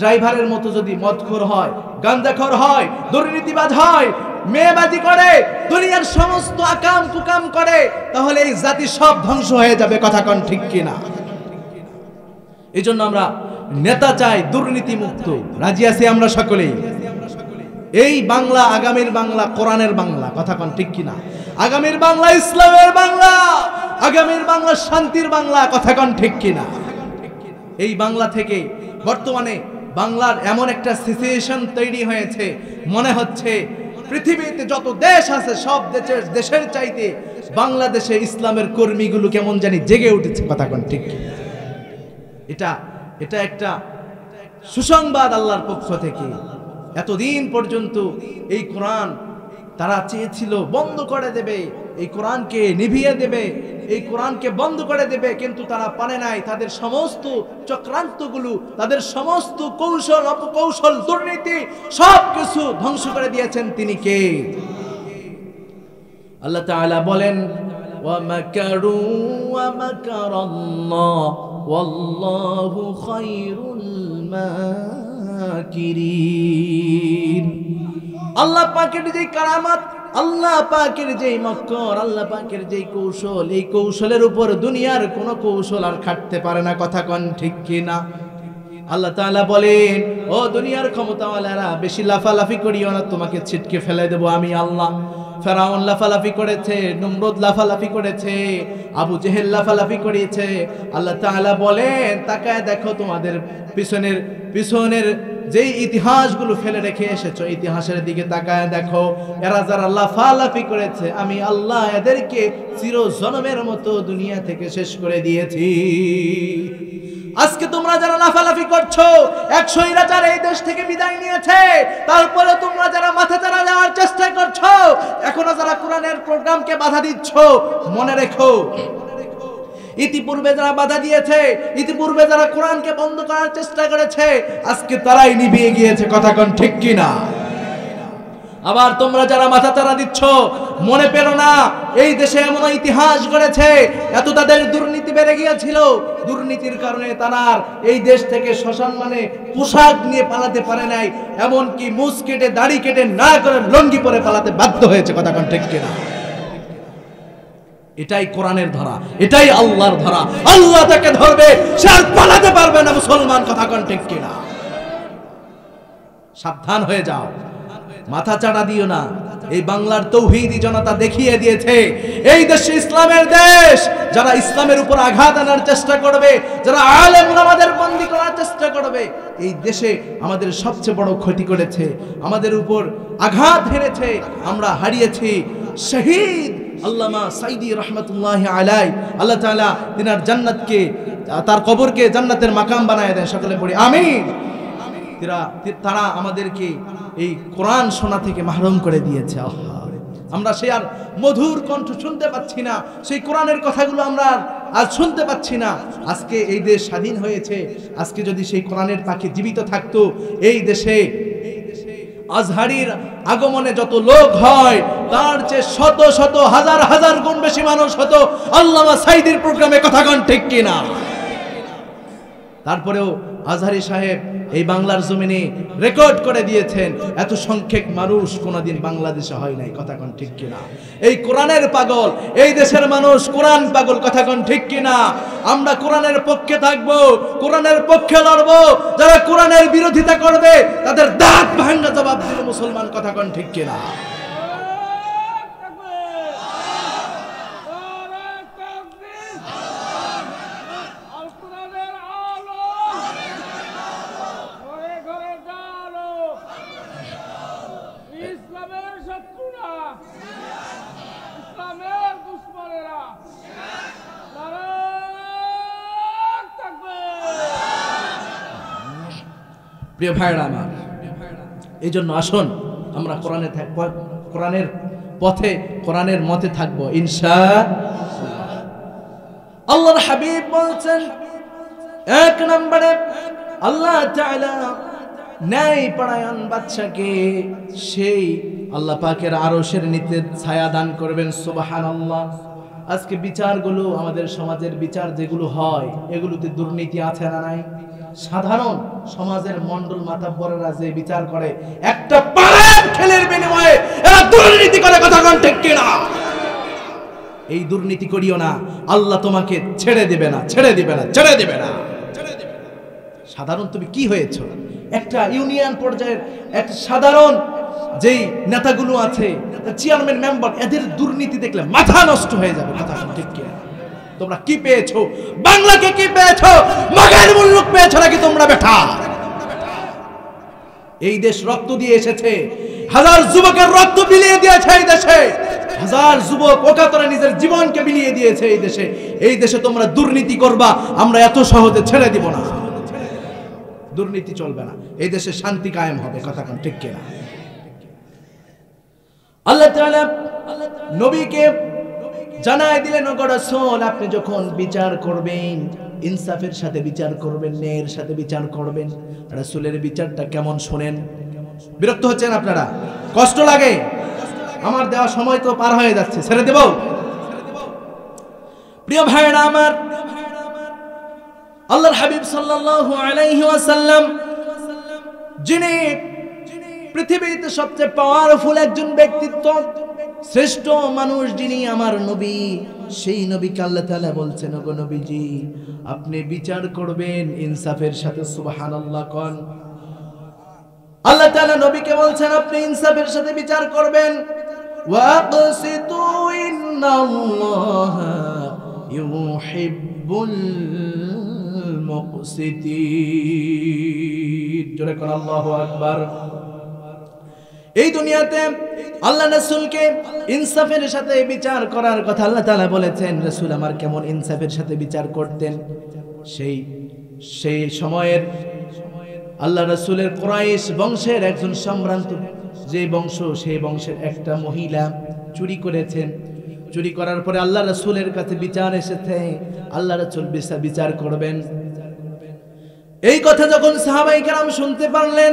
ড্রাইভারের মতো যদি মদখোর হয়, গাঁজাখোর হয়, দুর্নীতিবাজ হয়, মেয়েবাজি করে, দুনিয়ার সমস্ত আকাম কুকাম করে, তাহলে এই জাতি সব ধ্বংস হয়ে যাবে। কথা কোন ঠিক কিনা? এই জন্য আমরা নেতা চাই দুর্নীতি মুক্ত। রাজি আছি আমরা সকলেই? এই বাংলা আগামীর বাংলা, কোরআনের বাংলা। কথা কোন ঠিক কিনা? আগামীর বাংলা ইসলামের বাংলা, আগামীর বাংলা শান্তির বাংলা। কথা কোন ঠিক কিনা? এই বাংলা থেকে বর্তমানে বাংলার এমন একটা সিচুয়েশন তৈরি হয়েছে, মনে হচ্ছে পৃথিবীতে যত দেশ আছে সব দেশের চাইতে বাংলাদেশে ইসলামের কর্মীগুলো কেমন জানি জেগে উঠেছে। কথা কোন ঠিক কিনা? এটা একটা সুসংবাদ আল্লাহর পক্ষ থেকে। এতদিন পর্যন্ত এই কোরআন তারা চেয়েছিল বন্ধ করে দেবে, এই কোরআনকে নিভিয়ে দেবে, এই কোরআনকে বন্ধ করে দেবে, কিন্তু তারা পারে নাই। তাদের সমস্ত চক্রান্তগুলো, তাদের সমস্ত কৌশল, অপকৌশল, দুর্নীতি সবকিছু ধ্বংস করে দিয়েছেন তিনি কে? আল্লাহ তাআলা বলেন, ওয়া মাকারু ওয়া মাকারাল্লাহ ওয়াল্লাহু খায়রুল মাকিরিন। আল্লাহ পাকের যে কারামাত, আল্লাহ পাকের যে মক্কর, আল্লাহ পাকের যে কৌশল, এই কৌশলের উপর দুনিয়ার কোন কৌশল আর খাটতে পারে না। কথা কোন ঠিক কিনা? আল্লাহ তাআলা বলেন, ও দুনিয়ার ক্ষমতাওয়ালারা, বেশি লাফালাফি করিও না, তোমাকে ছিটকে ফেলে দেব আমি আল্লাহ। ফেরাউন লাফালাফি করেছে, নমরুদ লাফালাফি করেছে, আবু জেহেল লাফালাফি করেছে। আল্লাহ তাআলা বলেন, তাকায় দেখো তোমাদের পিছনের যেই ইতিহাসগুলো ফেলে রেখে এসেছো, ইতিহাসের দিকে তাকায় দেখো, এরা যারা লাফালাফি করেছে, আমি আল্লাহ এদেরকে চিরজনমের মতো দুনিয়া থেকে শেষ করে দিয়েছি। আজকে তোমরা যারা লাফালাফি করছো, এক স্বৈরাচার এই দেশ থেকে বিদায় নিয়েছে, তারপরে তোমরা যারা মাথা চারা দেওয়ার চেষ্টা করছো, এখনো যারা কোরআনের প্রোগ্রামকে বাধা দিচ্ছ, মনে রেখো ইতিপূর্বে যারা বাধা দিয়েছে, ইতিপূর্বে যারা কোরআনকে বন্ধ করার চেষ্টা করেছে, আজকে তারাই নিভিয়ে গিয়েছে। কথা কোন ঠিক কিনা? আবার তোমরা যারা মাথা চারা দিচ্ছ, মনে পেরো না এই দেশে এমন ইতিহাস গড়েছে, এত তাদের দুর্নীতি বেড়ে গিয়েছিল, দুর্নীতির কারণে তারা এই দেশ থেকে শ্মশান মানে পোশাক নিয়ে পালাতে পারে নাই, এমনকি মুছ কেটে দাড়ি কেটে না করে লঙ্গি পরে পালাতে বাধ্য হয়েছে। কথা কোন ঠিক কিনা? এটাই কোরআনের ধরা, এটাই আল্লাহর ধরা। আল্লাহ তাকে ধরবে, সে আর পালাতে পারবে না। মুসলমান, কথা কোন ঠিক কিনা? সাবধান হয়ে যাও, মাথা চাড়া দিও না। এই বাংলার তৌহিদি জনতা দেখিয়ে দিয়েছে এই দেশ ইসলামের দেশ। যারা ইসলামের উপর আঘাত আনার চেষ্টা করবে, যারা আলেম ওলামাদের বন্দী করার চেষ্টা করবে, এই দেশে আমাদের সবচেয়ে বড় ক্ষতি করেছে, আমাদের উপর আঘাত হেরেছে। আমরা হারিয়েছি শহীদ আল্লামা সাইদি রহমতুল্লাহি আলাইহি। আল্লাহ তাআলা তিনার জান্নাতকে, তার কবরকে জান্নাতের মাকাম বানায় দেন। সকলে পড়ি আমিন। তারা আমাদেরকে এই কোরআন শোনা থেকে মাহরুম করে দিয়েছে। আমরা সে আর মধুর কণ্ঠ শুনতে পাচ্ছি না, সেই কোরআনের কথাগুলো আমরা আজ শুনতে পাচ্ছি না। আজকে এই দেশ স্বাধীন হয়েছে, আজকে যদি সেই কোরআনের পাখি জীবিত থাকতো, এই দেশে আজহারির আগমনে যত লোক হয় তার চেয়ে শত শত হাজার হাজার গুণ বেশি মানুষ হতো আল্লামা সাইদির প্রোগ্রামে। কথা কোন ঠিক কিনা? তারপরেও আজহারি সাহেব এই বাংলার জমিনে রেকর্ড করে দিয়েছেন, এত সংখ্যক মানুষ কোনদিন বাংলাদেশে হয় নাই। কথা কোন ঠিক কিনা? এই কোরআনের পাগল, এই দেশের মানুষ কোরআন পাগল। কথা কোন ঠিক কিনা? আমরা কোরআনের পক্ষে থাকবো, কোরআনের পক্ষে লড়বো। যারা কোরআনের বিরোধিতা করবে তাদের দাঁত ভাঙা জবাব দিল মুসলমান। কথা কোন ঠিক কিনা? প্রিয় ভাইরা আমার, এই জন্য আসুন আমরা কোরআনে থাকবো, কোরআনের পথে, কোরআনের মতে থাকবো ইনশাআল্লাহ। আল্লাহর হাবিব বলছেন, এক নম্বরে আল্লাহ তাআলা ন্যায় পরায়ণ বাদশাকে সেই আল্লাহ পাকের আরশের নিচে ছায়া দান করবেন। সুবহানাল্লাহ। আজকে বিচারগুলো, আমাদের সমাজের বিচার যেগুলো হয়, এগুলোতে দুর্নীতি আছে না নাই? সাধারণ সমাজের মন্ডল মাতাব্বরেরা যে বিচার করে, একটা পাড়ার ছেলের বিনিময়ে এরা দুর্নীতি করে। কথা কোন ঠিক কিনা? এই দুর্নীতি করিও না, আল্লাহ তোমাকে ছেড়ে দিবে না, ছেড়ে দিবে না, ছেড়ে দিবে না। সাধারণ তুমি কি হয়েছ? একটা ইউনিয়ন পর্যায়ের এক সাধারণ যেই নেতাগুলো আছে, চেয়ারম্যান মেম্বার, এদের দুর্নীতি দেখলে মাথা নষ্ট হয়ে যাবে। কথা ঠিক কিনা? তোমরা কি পেয়েছো? বাংলাকে কি পেয়েছো? মাগের মুল্লুক পেয়েছো নাকি তোমরা বেটা? এই দেশ রক্ত দিয়ে এসেছে, হাজার যুবকের রক্ত বিলিয়ে দিয়েছে এই দেশে, হাজার যুবক ওকাতরে নিজের জীবনকে বিলিয়ে দিয়েছে এই দেশে। এই দেশে তোমরা দুর্নীতি করবা, আমরা এত সহজে ছেড়ে দিব না। দুর্নীতি চলবে না, এই দেশে শান্তি কায়েম হবে। কথা কোন ঠিক কিনা? আল্লাহ তাআলা নবীকে জানায় দিলেন, ওগো রাসূল, আপনি যখন বিচার করবেন ইনসাফের সাথে বিচার করবেন, ন্যায়ের সাথে বিচার করবেন। রাসূলের বিচারটা কেমন শোনেন। বিরক্ত হচ্ছেন আপনারা? কষ্ট লাগে? আমার দেওয়া সময় তো পার হয়ে যাচ্ছে, ছেড়ে দেব? প্রিয় ভাইরা আমার, আল্লাহর হাবিব সাল্লাল্লাহু আলাইহি ওয়াসাল্লাম, যিনি পৃথিবীতে সবচেয়ে পাওয়ারফুল একজন ব্যক্তিত্ব, শ্রেষ্ঠ মানুষ, যিনি আমার নবী, সেই নবীকে আল্লাহ তাআলা বলছেন, ওগো নবীজি, আপনি বিচার করবেন ইনসাফের সাথে। সুবহানাল্লাহ কোন। আল্লাহ তাআলা নবীকে বলছেন আপনি ইনসাফের সাথে বিচার করবেন। ওয়াকসিতু ইন্নাল্লাহা ইউহিব্বুল মুকসিতিন। জোরে কোন আল্লাহু আকবার। এই দুনিয়াতে আল্লাহ রাসূলকে ইনসাফের সাথে বিচার করার কথা আল্লাহ তাআলা বলেছেন। রাসূল আমার কেমন ইনসাফের সাথে বিচার করতেন, সেই সেই সময়ের আল্লাহ রাসূলের কুরাইশ বংশের একজন সম্ভ্রান্ত যে বংশ, সেই বংশের একটা মহিলা চুরি করেছেন। চুরি করার পরে আল্লাহ রাসূলের কাছে বিচার এসেছে, আল্লাহ রাসূল বিচার করবেন। এই কথা যখন সাহাবায়ে কেরাম শুনতে পারলেন,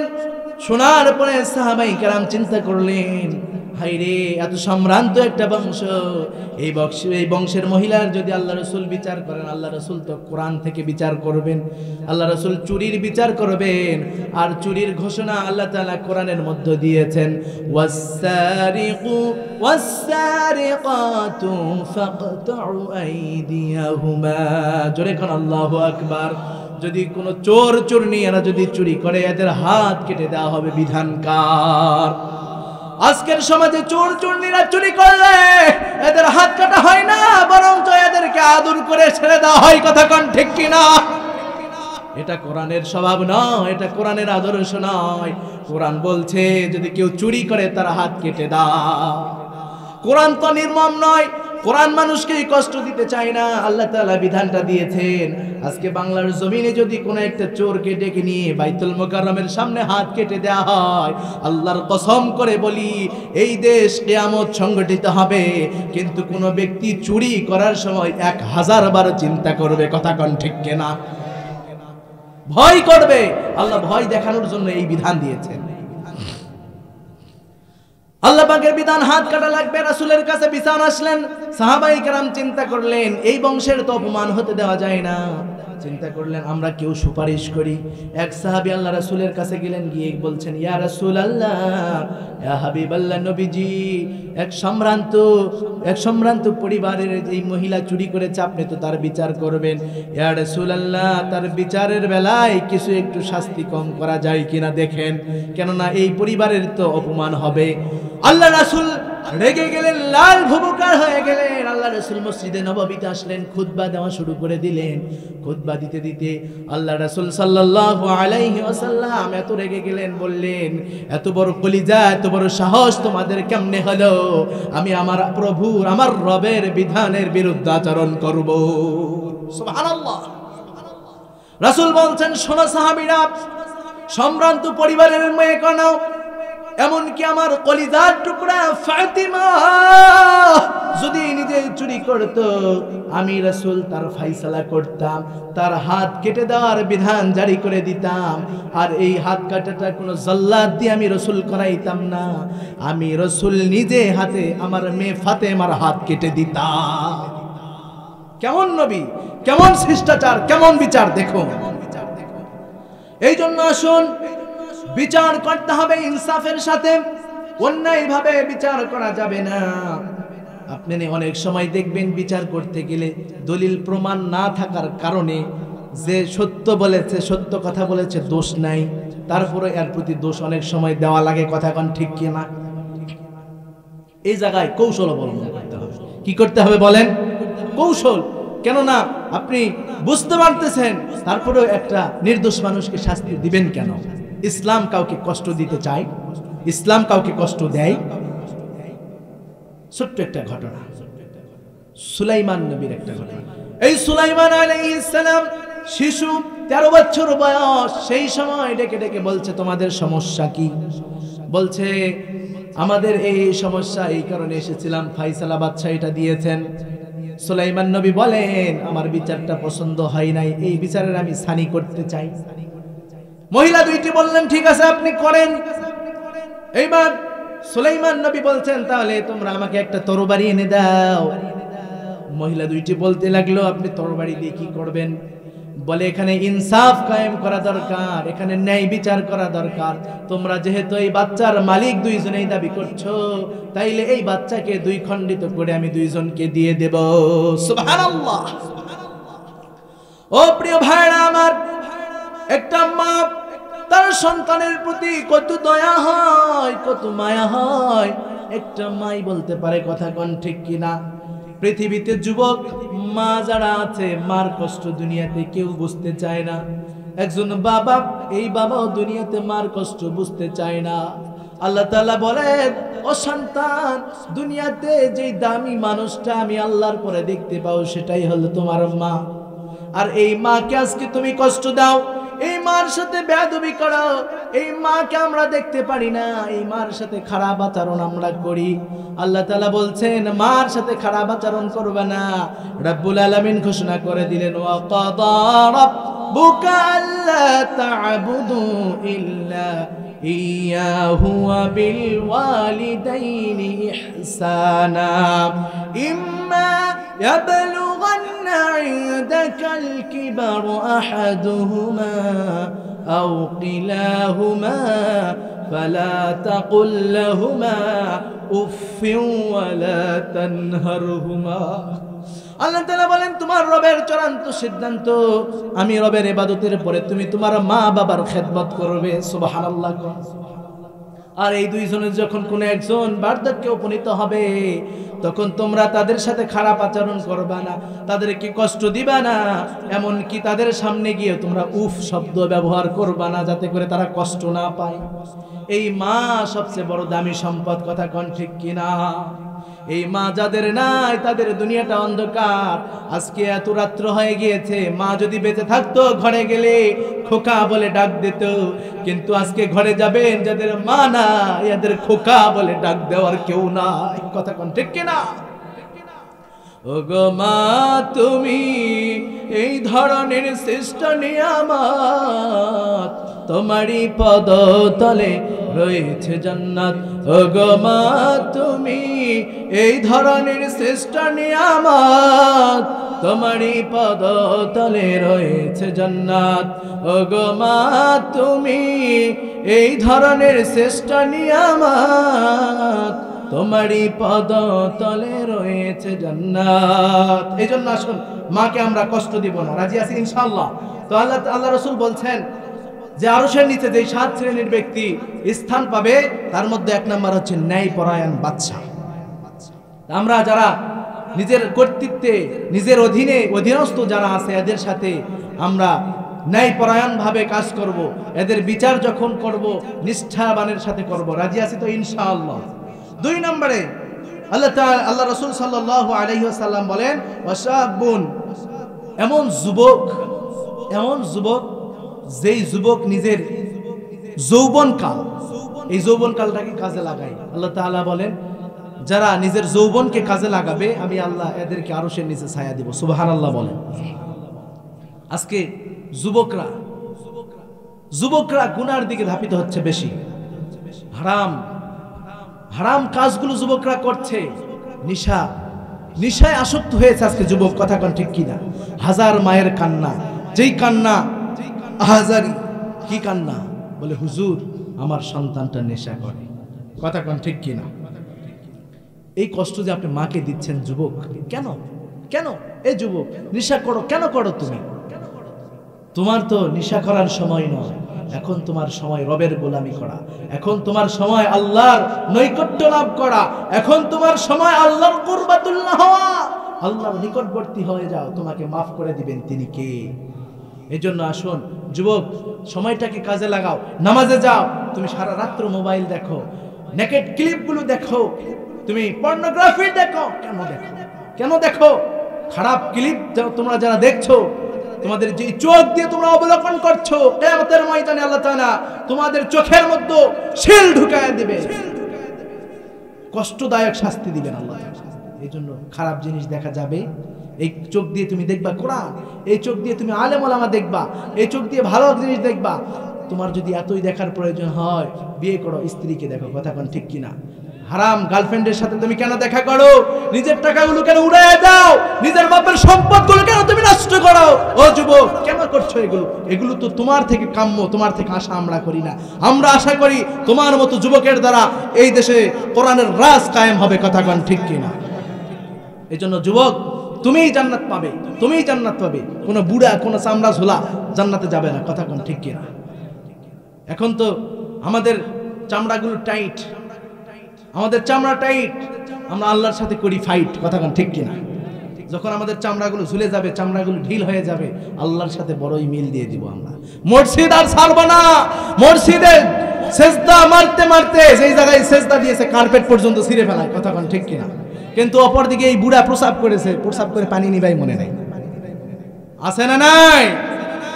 শোনার পরে সাহাবায়ে কেরাম চিন্তা করলেন, হায়রে এত সম্ভ্রান্ত একটা বংশ, এই বংশের মহিলার যদি আল্লাহ রাসূল বিচার করেন, আল্লাহ রাসূল তো কোরআন থেকে বিচার করবেন, আল্লাহ রাসূল চুরির বিচার করবেন। আর চুরির ঘোষণা আল্লাহ তাআলা কোরআনের মধ্যে দিয়েছেন, ওয়াস-সারিকু ওয়াস-সারিকাতু ফাকতাউ আইদিয়াহুমা। জোরে কোন আল্লাহু আকবার। যদি কোনো চোর চোরনি এরা যদি চুরি করে, এদের হাত কেটে দেওয়া হবে। বিধানকার আজকের সমাজে চোর চোরনিরা চুরি করলে এদের হাত কাটা হয় না, বরং তো এদেরকে আদর করে ছেড়ে দেওয়া হয়। কথা কোন ঠিক কিনা? এটা কোরআনের স্বভাব নয়, এটা কোরআনের আদর্শ নয়। কোরআন বলছে যদি কেউ চুরি করে তার হাত কেটে দাও। কোরআন তো নির্মম নয়, কোরআন মানুষকে কষ্ট দিতে চায় না। আল্লাহ তাআলা বিধানটা দিয়েছেন, আজকে বাংলার জমিনে যদি কোনো একটা চোরকে ডেকে নিয়ে বাইতুল মুকাররমের সামনে হাত কেটে দেওয়া হয়, আল্লাহর কসম করে বলি এই দেশ কিয়ামত সংগঠিত হবে। কিন্তু কোনো ব্যক্তি চুরি করার সময় 1000 বার চিন্তা করবে। কথা কোন ঠিক কিনা? ভয় করবে। আল্লাহ ভয় দেখানোর জন্য এই বিধান দিয়েছেন। আল্লাহ পাকের বিধান, হাত কাটা লাগবে। রাসূলের কাছে বিচার আসলেন, সাহাবায়ে কেরাম চিন্তা করলেন এই বংশের তো অপমান হতে দেওয়া যায় না। চিন্তা করলেন আমরা কেউ সুপারিশ করি। এক সাহাবী আল্লাহ রাসূলের কাছে গেলেন, গিয়ে বলছেন, ইয়া রাসূলুল্লাহ, ইয়া হাবিবাল্লাহ, নবীজি এক সম্ভ্রান্ত পরিবারের এই মহিলা চুরি করেছে, আপনি তো তার বিচার করবেন। ইয়া রাসূলুল্লাহ, তার বিচারের বেলায় কিছু একটু শাস্তি কম করা যায় কিনা দেখেন, কেননা এই পরিবারের তো অপমান হবে। আল্লাহ রাসূল রেগে গেলেন, লাল ভুবুকার হয়ে গেলেন। আল্লাহ রাসূল মসজিদে নববীতে আসলেন, খুতবা দেওয়া শুরু করে দিলেন। খুতবা দিতে দিতে আল্লাহ রাসূল সাল্লাল্লাহু আলাইহি ওয়াসাল্লাম এত রেগে গেলেন, বললেন, এত বড় কলিজা, এত বড় সাহস তোমাদের কেমনে হলো? আমি আমার প্রভুর, আমার রবের বিধানের বিরুদ্ধে আচরণ করব। সুবহানাল্লাহ। রাসূল বলছেন, শোনো সাহাবীরা, সম্ভ্রান্ত পরিবারের মেয়ে কেন, এমনকি আমার কলিজার টুকরা ফাতিমা যদি নিজে চুরি করত, আমি রাসূল তার ফয়সালা করতাম, তার হাত কেটে দেওয়ার বিধান জারি করে দিতাম। আর এই হাত কাটাটা কোনো জাল্লাদ দিয়ে আমি রাসূল করাইতাম না, আমি রাসূল নিজে হাতে আমার মেয়ে ফাতেমার হাত কেটে দিতাম। কেমন নবী, কেমন শিষ্টাচার, কেমন বিচার দেখো। এই জন্য আসুন বিচার করতে হবে ইনসাফের সাথে, অন্যায় ভাবে বিচার করা যাবে না। আপনি অনেক সময় দেখবেন বিচার করতে গেলে দলিল প্রমাণ না থাকার কারণে যে সত্য বলেছে, সত্য কথা বলেছে, দোষ নাই, তারপরে এর প্রতি দোষ অনেক সময় দেওয়া লাগে। কথা কোন ঠিক কিনা? এই জায়গায় কৌশল অবলম্বন করতে হবে। কি করতে হবে বলেন? কৌশল। কেননা আপনি বুঝতে পারতেছেন তারপরেও একটা নির্দোষ মানুষকে শাস্তি দিবেন কেন? ইসলাম কাউকে কষ্ট দিতে চায়? ইসলাম কাউকে কষ্ট দেয়? ছোট্ট একটা ঘটনা, সুলাইমান নবীর একটা ঘটনা। এই সুলাইমান আলাইহিস সালাম শিশু, 13 বছর বয়স। সেই সময় ডেকে ডেকে বলছে, তোমাদের সমস্যা কি? বলছে, আমাদের এই সমস্যা, এই কারণে এসেছিলাম, ফয়সালা বাদশা এটা দিয়েছেন। সুলাইমান নবী বলেন, আমার বিচারটা পছন্দ হয় নাই, এই বিচারের আমি সানি করতে চাই। মহিলা দুইটি বললেন, ঠিক আছে আপনি করেন। এইবার সুলাইমান নবী বলছেন, তাহলে তোমরা আমাকে একটা তরবারি এনে দাও। মহিলা দুইটি বলতে লাগলো, আপনি তরবারি দিয়ে কি করবেন? বলে, এখানে ইনসাফ কায়েম করা দরকার, এখানে ন্যায় বিচার করা দরকার। তোমরা যেহেতু এই বাচ্চার মালিক দুইজনেই দাবি করছো, তাইলে এই বাচ্চাকে 2 খণ্ডিত করে আমি 2 জনকে দিয়ে দেব। সুবহানাল্লাহ। ও প্রিয় ভাইরা আমার, একটা মা তার সন্তানের প্রতি কত দয়া হয়, কত মায়া হয়, একটা মাই বলতে পারে। কথা কোন ঠিক কিনা? পৃথিবীতে যুবক মা যারা আছে, মার কষ্ট দুনিয়াতে কেউ বুঝতে চায় না। একজন বাবা, এই বাবাও দুনিয়াতে মার কষ্ট বুঝতে চায় না। আল্লাহ তাআলা বলেন, ও সন্তান, দুনিয়াতে যেই দামি মানুষটা আমি আল্লাহর পরে দেখতে পাও, সেটাই হলো তোমার মা। আর এই মাকে আজকে তুমি কষ্ট দাও, এই মার সাথে বেয়াদবি করো, এই মাকে আমরা দেখতে পারি না, এই মার সাথে খারাপ আচরণ আমরা করি। আল্লাহ তাআলা বলছেন মার সাথে খারাপ আচরণ করবে না। রব্বুল আলামিন ঘোষণা করে দিলেন ওয়া কাদা রাব্বুকা আল্লা তা'বুদু ইল্লা ইয়াহু ওয়া বিল ওয়ালিদাইনি ইহসানা ইম্মা ইয়াবলুগান্না ইনদাকাল কিবার আহাদুহুমা আও কিলাহুমা ফালা তাকুল লাহুমা উফফিন ওয়ালা তানহারহুমা। আল্লাহ তাআলা বলেন তোমার রবের চূড়ান্ত সিদ্ধান্ত, আমি রবের ইবাদতের পরে তুমি তোমার মা বাবার খেদমত করবে। সুবহানাল্লাহ। আর এই দুইজনের যখন কোনো একজন বার্ধক্যে উপনীত হবে তখন তোমরা তাদের সাথে খারাপ আচরণ করবা না, তাদেরকে কষ্ট দিবা না, এমন কি তাদের সামনে গিয়ে তোমরা উফ শব্দ ব্যবহার করবা না, যাতে করে তারা কষ্ট না পায়। এই মা সবচেয়ে বড় দামি সম্পদ, কথা কোন ঠিক কিনা? এই মা যাদের নাই তাদের দুনিয়াটা অন্ধকার। আজকে এত রাত্র হয়ে গিয়েছে, মা যদি বেঁচে থাকতো ঘরে গেলে খোকা বলে ডাক দিত, কিন্তু আজকে ঘরে যাবেন যাদের মা নাই এদের খোকা বলে ডাক দেওয়ার কেউ নাই, কথা কোন ঠিক কিনা? ওগো মা তুমি এই ধরনের শ্রেষ্ঠ নিয়ামত, তোমারই পদতলে রয়েছে জান্নাত। ওগো মা তুমি এই ধরনের শ্রেষ্ঠ নিয়ামত, তোমারই পদতলে রয়েছে জান্নাত। ওগো মা তুমি এই ধরনের শ্রেষ্ঠ নিয়ামত, তোমারই পদতলে রয়েছে জান্নাত। এই জন্য আসুন মাকে আমরা কষ্ট দিব না। রাজি আছি ইনশাআল্লাহ? তো আল্লাহ রাসূল বলছেন যে আরশের নিচে যে 7 শ্রেণীর ব্যক্তি স্থান পাবে তার মধ্যে 1 নম্বর হচ্ছে ন্যায়পরায়ণ বাদশা। আমরা যারা নিজের কর্তৃত্বে নিজের অধীনস্থ যারা আছে এদের সাথে আমরা ন্যায়পরায়ণ ভাবে কাজ করব, এদের বিচার যখন করব নিষ্ঠাবানের সাথে করব। রাজি আছি তো ইনশাআল্লাহ? 2 নম্বরে আল্লাহ রাসূল সাল্লাল্লাহু আলাইহি ওয়াসাল্লাম বলেন ওয়াশাবুন, এমন যুবক যেই যুবক নিজের যৌবনকাল, এই যৌবনকালটাকে কাজে লাগায়। আল্লাহ তাআলা বলেন যারা নিজের যৌবনকে কাজে লাগাবে আমি আল্লাহ এদেরকে আরশের নিচে ছায়া দিব। সুবহানাল্লাহ বলেন। আজকে যুবকরা গুনার দিকে ধাপিত হচ্ছে বেশি, হারাম কাজগুলো যুবকরা করছে, নিশায় আসক্ত হয়েছে আজকে যুবক, কথা কোন ঠিক কিনা? হাজার মায়ের কান্না, যেই কান্না আহাজারি, কি কান্না? বলে হুজুর আমার সন্তানটা নেশা করে, কথা কোন ঠিক কিনা? এই কষ্ট যে আপনি মাকে দিচ্ছেন যুবক, কেন এই যুবক নেশা করো, কেন করো তুমি? তোমার তো নেশা করার সময় নয়, এখন তোমার সময় রবের গোলামি করা, এখন তোমার সময় আল্লাহর নৈকট্য লাভ করা, এখন তোমার সময় আল্লাহর কুরবাতুল্লাহ হওয়া, আল্লাহর নিকটবর্তী হয়ে যাও, তোমাকে মাফ করে দিবেন তিনি কে। এজন্য আসুন যুবক সময়টাকে কাজে লাগাও, নামাজে যাও। তুমি সারা রাত্র মোবাইল দেখো, নেকেড ক্লিপগুলো দেখো, তুমি পর্নোগ্রাফি দেখো, কেন দেখো? খারাপ ক্লিপ তোমরা যারা দেখছো, তোমাদের যে চোখ দিয়ে তোমরা অবলোকন করছো, কিয়ামতের ময়দানে আল্লাহ তাআলা তোমাদের চোখের মধ্যে শিল ঢুকায় দিবে, কষ্টদায়ক শাস্তি দিবেন আল্লাহ তাআলা। এইজন্য খারাপ জিনিস দেখা যাবে, এই চোখ দিয়ে তুমি দেখবা কোরআন, এই চোখ দিয়ে তুমি আলেম ওলামা দেখবা, এই চোখ দিয়ে ভালো জিনিস দেখবা। তোমার যদি এতই দেখার প্রয়োজন হয় বিয়ে করো, স্ত্রীকে দেখো, কথা কোন ঠিক কিনা? হারাম গার্লফ্রেন্ডের সাথে তুমি কেন দেখা করো? নিজের টাকাগুলো কেন উড়ায় দাও? নিজের বাপের সম্পদগুলো কেন তুমি নষ্ট করো? ও যুবক কেন করছো এগুলো তো তোমার থেকে কাম্য, তোমার থেকে আশা আমরা করি না। আমরা আশা করি তোমার মতো যুবকের দ্বারা এই দেশে কোরআনের রাজ কায়েম হবে, কথা কোন ঠিক কিনা? এজন্য যুবক তুমিই জান্নাত পাবে, কোনো বুড়া কোনো চামড়া ঝোলা জান্নাতে যাবে না, কথা কোন ঠিক কিনা? এখন তো আমাদের চামড়াগুলো টাইট, আমরা আল্লাহর সাথে করি ফাইট, কথা কোন ঠিক কিনা? যখন আমাদের চামড়াগুলো ঝুলে যাবে, চামড়াগুলো ঢিল হয়ে যাবে, আল্লাহর সাথে বড়ই মিল দিয়ে দিব আমরা। মসজিদ আর ছাড়বো না, মসজিদে সেজদা মারতে যেই জায়গায় সেজদা দিয়েছে কার্পেট পর্যন্ত ছিঁড়ে ফেলায়, কথা কোন ঠিক কিনা? কিন্তু অপরদিকে এই বুড়া প্রসাব করে পানি নিবাই মনে নাই। আছে না নাই?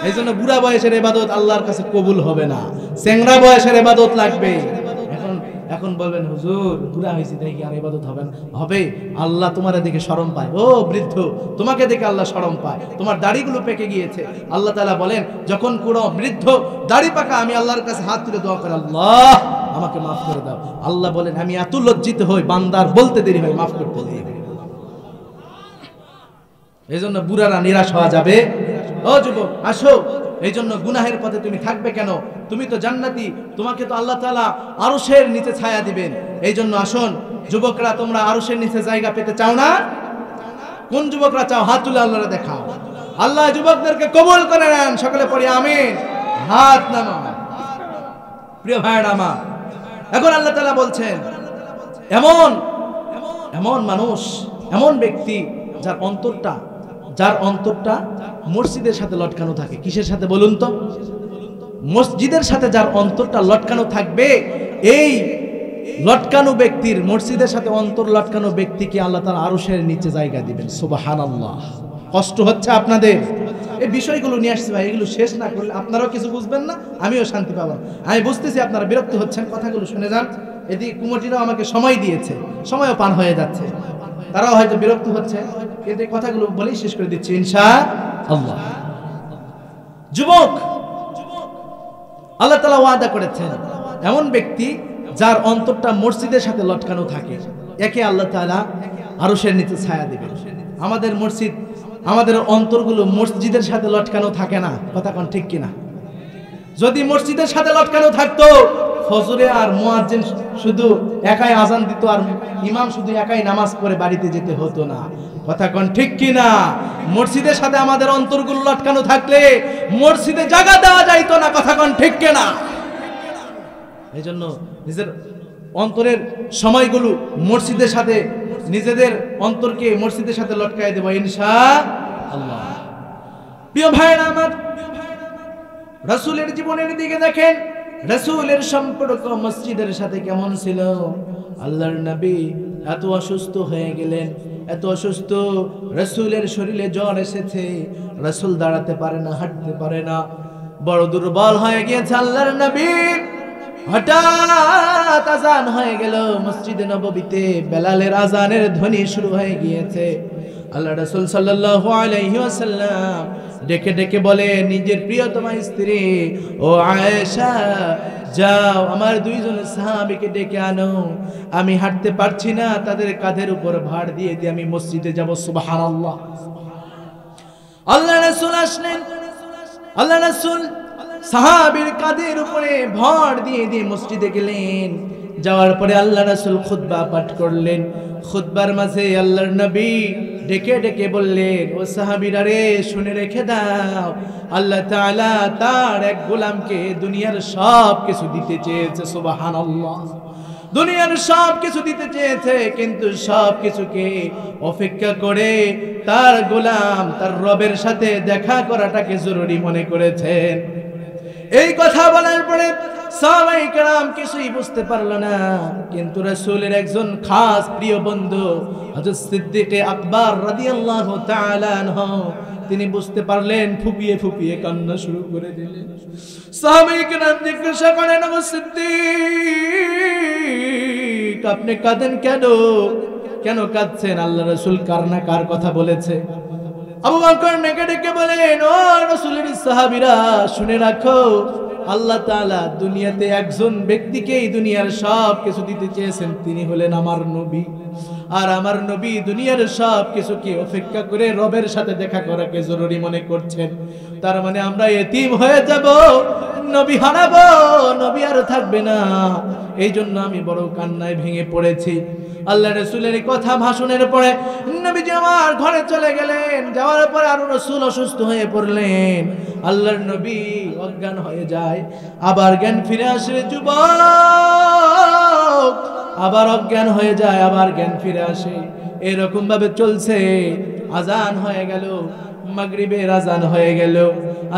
এই জন্য বুড়া বয়সের ইবাদত আল্লাহর কাছে কবুল হবে না, চেংরা বয়সের ইবাদত লাগবে। এখন বলবেন হুজুর বুড়া হয়েছি দেখি আর ইবাদত হবে না? হবে। আল্লাহ তোমার দেখে শরম পায়। ও বৃদ্ধ, তোমাকে দেখে আল্লাহ শরম পায়, তোমার দাড়িগুলো পেকে গিয়েছে। আল্লাহ তাআলা বলেন যখন কোনো বৃদ্ধ দাড়ি পাকা আমি আল্লাহর কাছে হাত তুলে দোয়া করে, আল্লাহ আমাকে মাফ করে দাও। আল্লাহ বলেন আমি এত লজ্জিত হই বান্দার বলতে দেরি হয় মাফ করতে দেরি। এই জন্য বুড়ারা নিরাশ হওয়া যাবে। ও যুবক আসো, এই জন্য গুনাহের পথে তুমি থাকবে কেন? তুমি তো জান্নাতি, তোমাকে তো আল্লাহ তাআলা আরশের নিচে ছায়া দিবেন। এই জন্য আসুন যুবকরা, তোমরা আরশের নিচে জায়গা পেতে চাও না? কোন যুবকরা চাও? হাত তুলে আল্লাহরে দেখাও। আল্লাহ যুবকদেরকে কবুল করে নেন, সকলে পড়ি আমিন। হাত নামা। প্রিয় ভাইরা আমার, এখন আল্লাহ তাআলা বলছেন এমন মানুষ, এমন ব্যক্তি যার অন্তরটা মসজিদের সাথে লটকানো থাকে। কিসের সাথে বলুন তো? মসজিদের সাথে যার অন্তরটা লটকানো থাকবে, এই লটকানো ব্যক্তির, মসজিদের সাথে অন্তর লটকানো ব্যক্তিকে আল্লাহ তাআলা আরশের নিচে জায়গা দিবেন। সুবহানাল্লাহ। কষ্ট হচ্ছে আপনাদের? এই বিষয়গুলো নিয়ে আসছি ভাই, এগুলো শেষ না করলে আপনারাও কিছু বুঝবেন না, আমিও শান্তি পাবো না। আমি বুঝতেছি আপনারা বিরক্ত হচ্ছেন, কথাগুলো শুনে যান। এদিকে কুমটিরাও আমাকে সময় দিয়েছে, সময়ও পার হয়ে যাচ্ছে, তারাও হয়তো বিরক্ত হচ্ছে, কিন্তু এই কথাগুলো বলেই শেষ করে দিচ্ছি ইনশাআল্লাহ। যুবক, আল্লাহ তাআলা ওয়াদা করেছেন এমন ব্যক্তি যার অন্তরটা মসজিদের সাথে লটকানো থাকে, একে আল্লাহ তাআলা আরশের নিচে ছায়া দিবেন। আমাদের মসজিদ, আমাদের অন্তরগুলো মসজিদের সাথে লটকানো থাকে না, কথা কোন ঠিক কিনা? যদি মসজিদের সাথে লটকানো থাকতো, ফজরে আর মুয়াজ্জিন শুধু একাই আজান দিত আর ইমাম শুধু একাই নামাজ পড়ে বাড়িতে যেতে হতো না, কথা কোন ঠিক কিনা? মসজিদের সাথে আমাদের অন্তরগুলো লটকানো থাকলে মসজিদে জায়গা দেওয়া যাইতো না, কথা কোন ঠিক কিনা? এই জন্য নিজের অন্তরের সময়গুলো মসজিদের সাথে, নিজেদের অন্তরকে মসজিদের সাথে লটকায় দেব ইনশাআল্লাহ। প্রিয় ভাইরা আমার, রাসূলের জীবনের দিকে দেখেন, রাসূলের সম্পর্ক মসজিদের সাথে কেমন ছিল। আল্লাহর নবী এত অসুস্থ হয়ে গেলেন, এত অসুস্থ, রাসূলের শরীরে জ্বর এসেছে, রাসূল দাঁড়াতে পারে না, হাঁটতে পারে না, বড় দুর্বল হয়ে গিয়েছে আল্লাহর নবী। হঠাৎ আজান হয়ে গেল মসজিদে নববীতে, বেলালের আজানের ধ্বনি শুরু হয়ে গিয়েছে। আল্লাহ রাসূল সাল্লাল্লাহু আলাইহি ওয়াসাল্লাম ডেকে ডেকে বলে, নিজের প্রিয়তমা স্ত্রী ও আয়েশা, যাও আমার দুইজন সাহাবীকে ডেকে আনো, আমি হাঁটতে পারছি না, তাদের কাঁধের উপর ভার দিয়ে দিয়ে আমি মসজিদে যাব। সুবহানাল্লাহ। আল্লাহ রাসূল আসলেন, আল্লাহ রাসূল সাহাবীর কাঁধের উপরে ভর দিয়ে দিয়ে মসজিদে গেলেন। যাওয়ার পরে আল্লাহ রাসূল খুতবা পাঠ করলেন। খুতবার মাঝে আল্লাহর নবী ডেকে ডেকে বললেন, ও সাহাবীরা রে, শুনে রেখে দাও, আল্লাহ তাআলা তার এক গোলামকে দুনিয়ার সব কিছু দিতে চেয়েছে। সুবহানাল্লাহ। দুনিয়ার সব কিছু দিতে চেয়েছে, কিন্তু সব কিছুকে অপেক্ষা করে তার গোলাম তার রবের সাথে দেখা করাটাকে জরুরি মনে করেছেন। এই কথা বলার পরে সাহাবায়ে কেরাম কিছুই বুঝতে পারলো না, কিন্তু রাসূলের একজন খাস প্রিয় বন্ধু হযরত সিদ্দিক আকবর রাদিয়াল্লাহু তাআলা আনহু, তিনি বুঝতে পারলেন, ফুপিয়ে ফুপিয়ে কান্না শুরু করে দিলেন। সাহাবায়ে কেরাম জিজ্ঞাসা করেন, ও সিদ্দিক, আপনি কাঁদেন কেন? কেন কাঁদছেন? আল্লাহ রাসূল কার না কার কথা বলেছে। আবু বকর ডেকে ডেকে বলেন, ও রাসূলের সাহাবীরা, শুনে রাখো, আল্লাহ তাআলা দুনিয়াতে একজন ব্যক্তিকেই দুনিয়ার সব কিছু দিতে চেয়েছেন, তিনি হলেন আমার নবী। আর আমার নবী দুনিয়ার সব কিছুকে অপেক্ষা করে রবের সাথে দেখা করাকে জরুরি মনে করছেন। তার মানে আমরা এতিম হয়ে যাব, নবী হারাবো, নবী আর থাকবে না। এই জন্য আমি বড় কান্নায় ভেঙে পড়েছি। আল্লাহ রাসূলের কথা ভাষণের পরে নবীজি আমার ঘরে চলে গেলেন। যাওয়ার পরে আরো রাসূল অসুস্থ হয়ে পড়লেন। আল্লাহর নবী অজ্ঞান হয়ে যায়, আবার জ্ঞান ফিরে আসে। যুবক, আবার অজ্ঞান হয়ে যায়, আবার জ্ঞান ফিরে আসে। এরকম ভাবে চলছে। আজান হয়ে গেল, মাগরিবের আজান হয়ে গেল।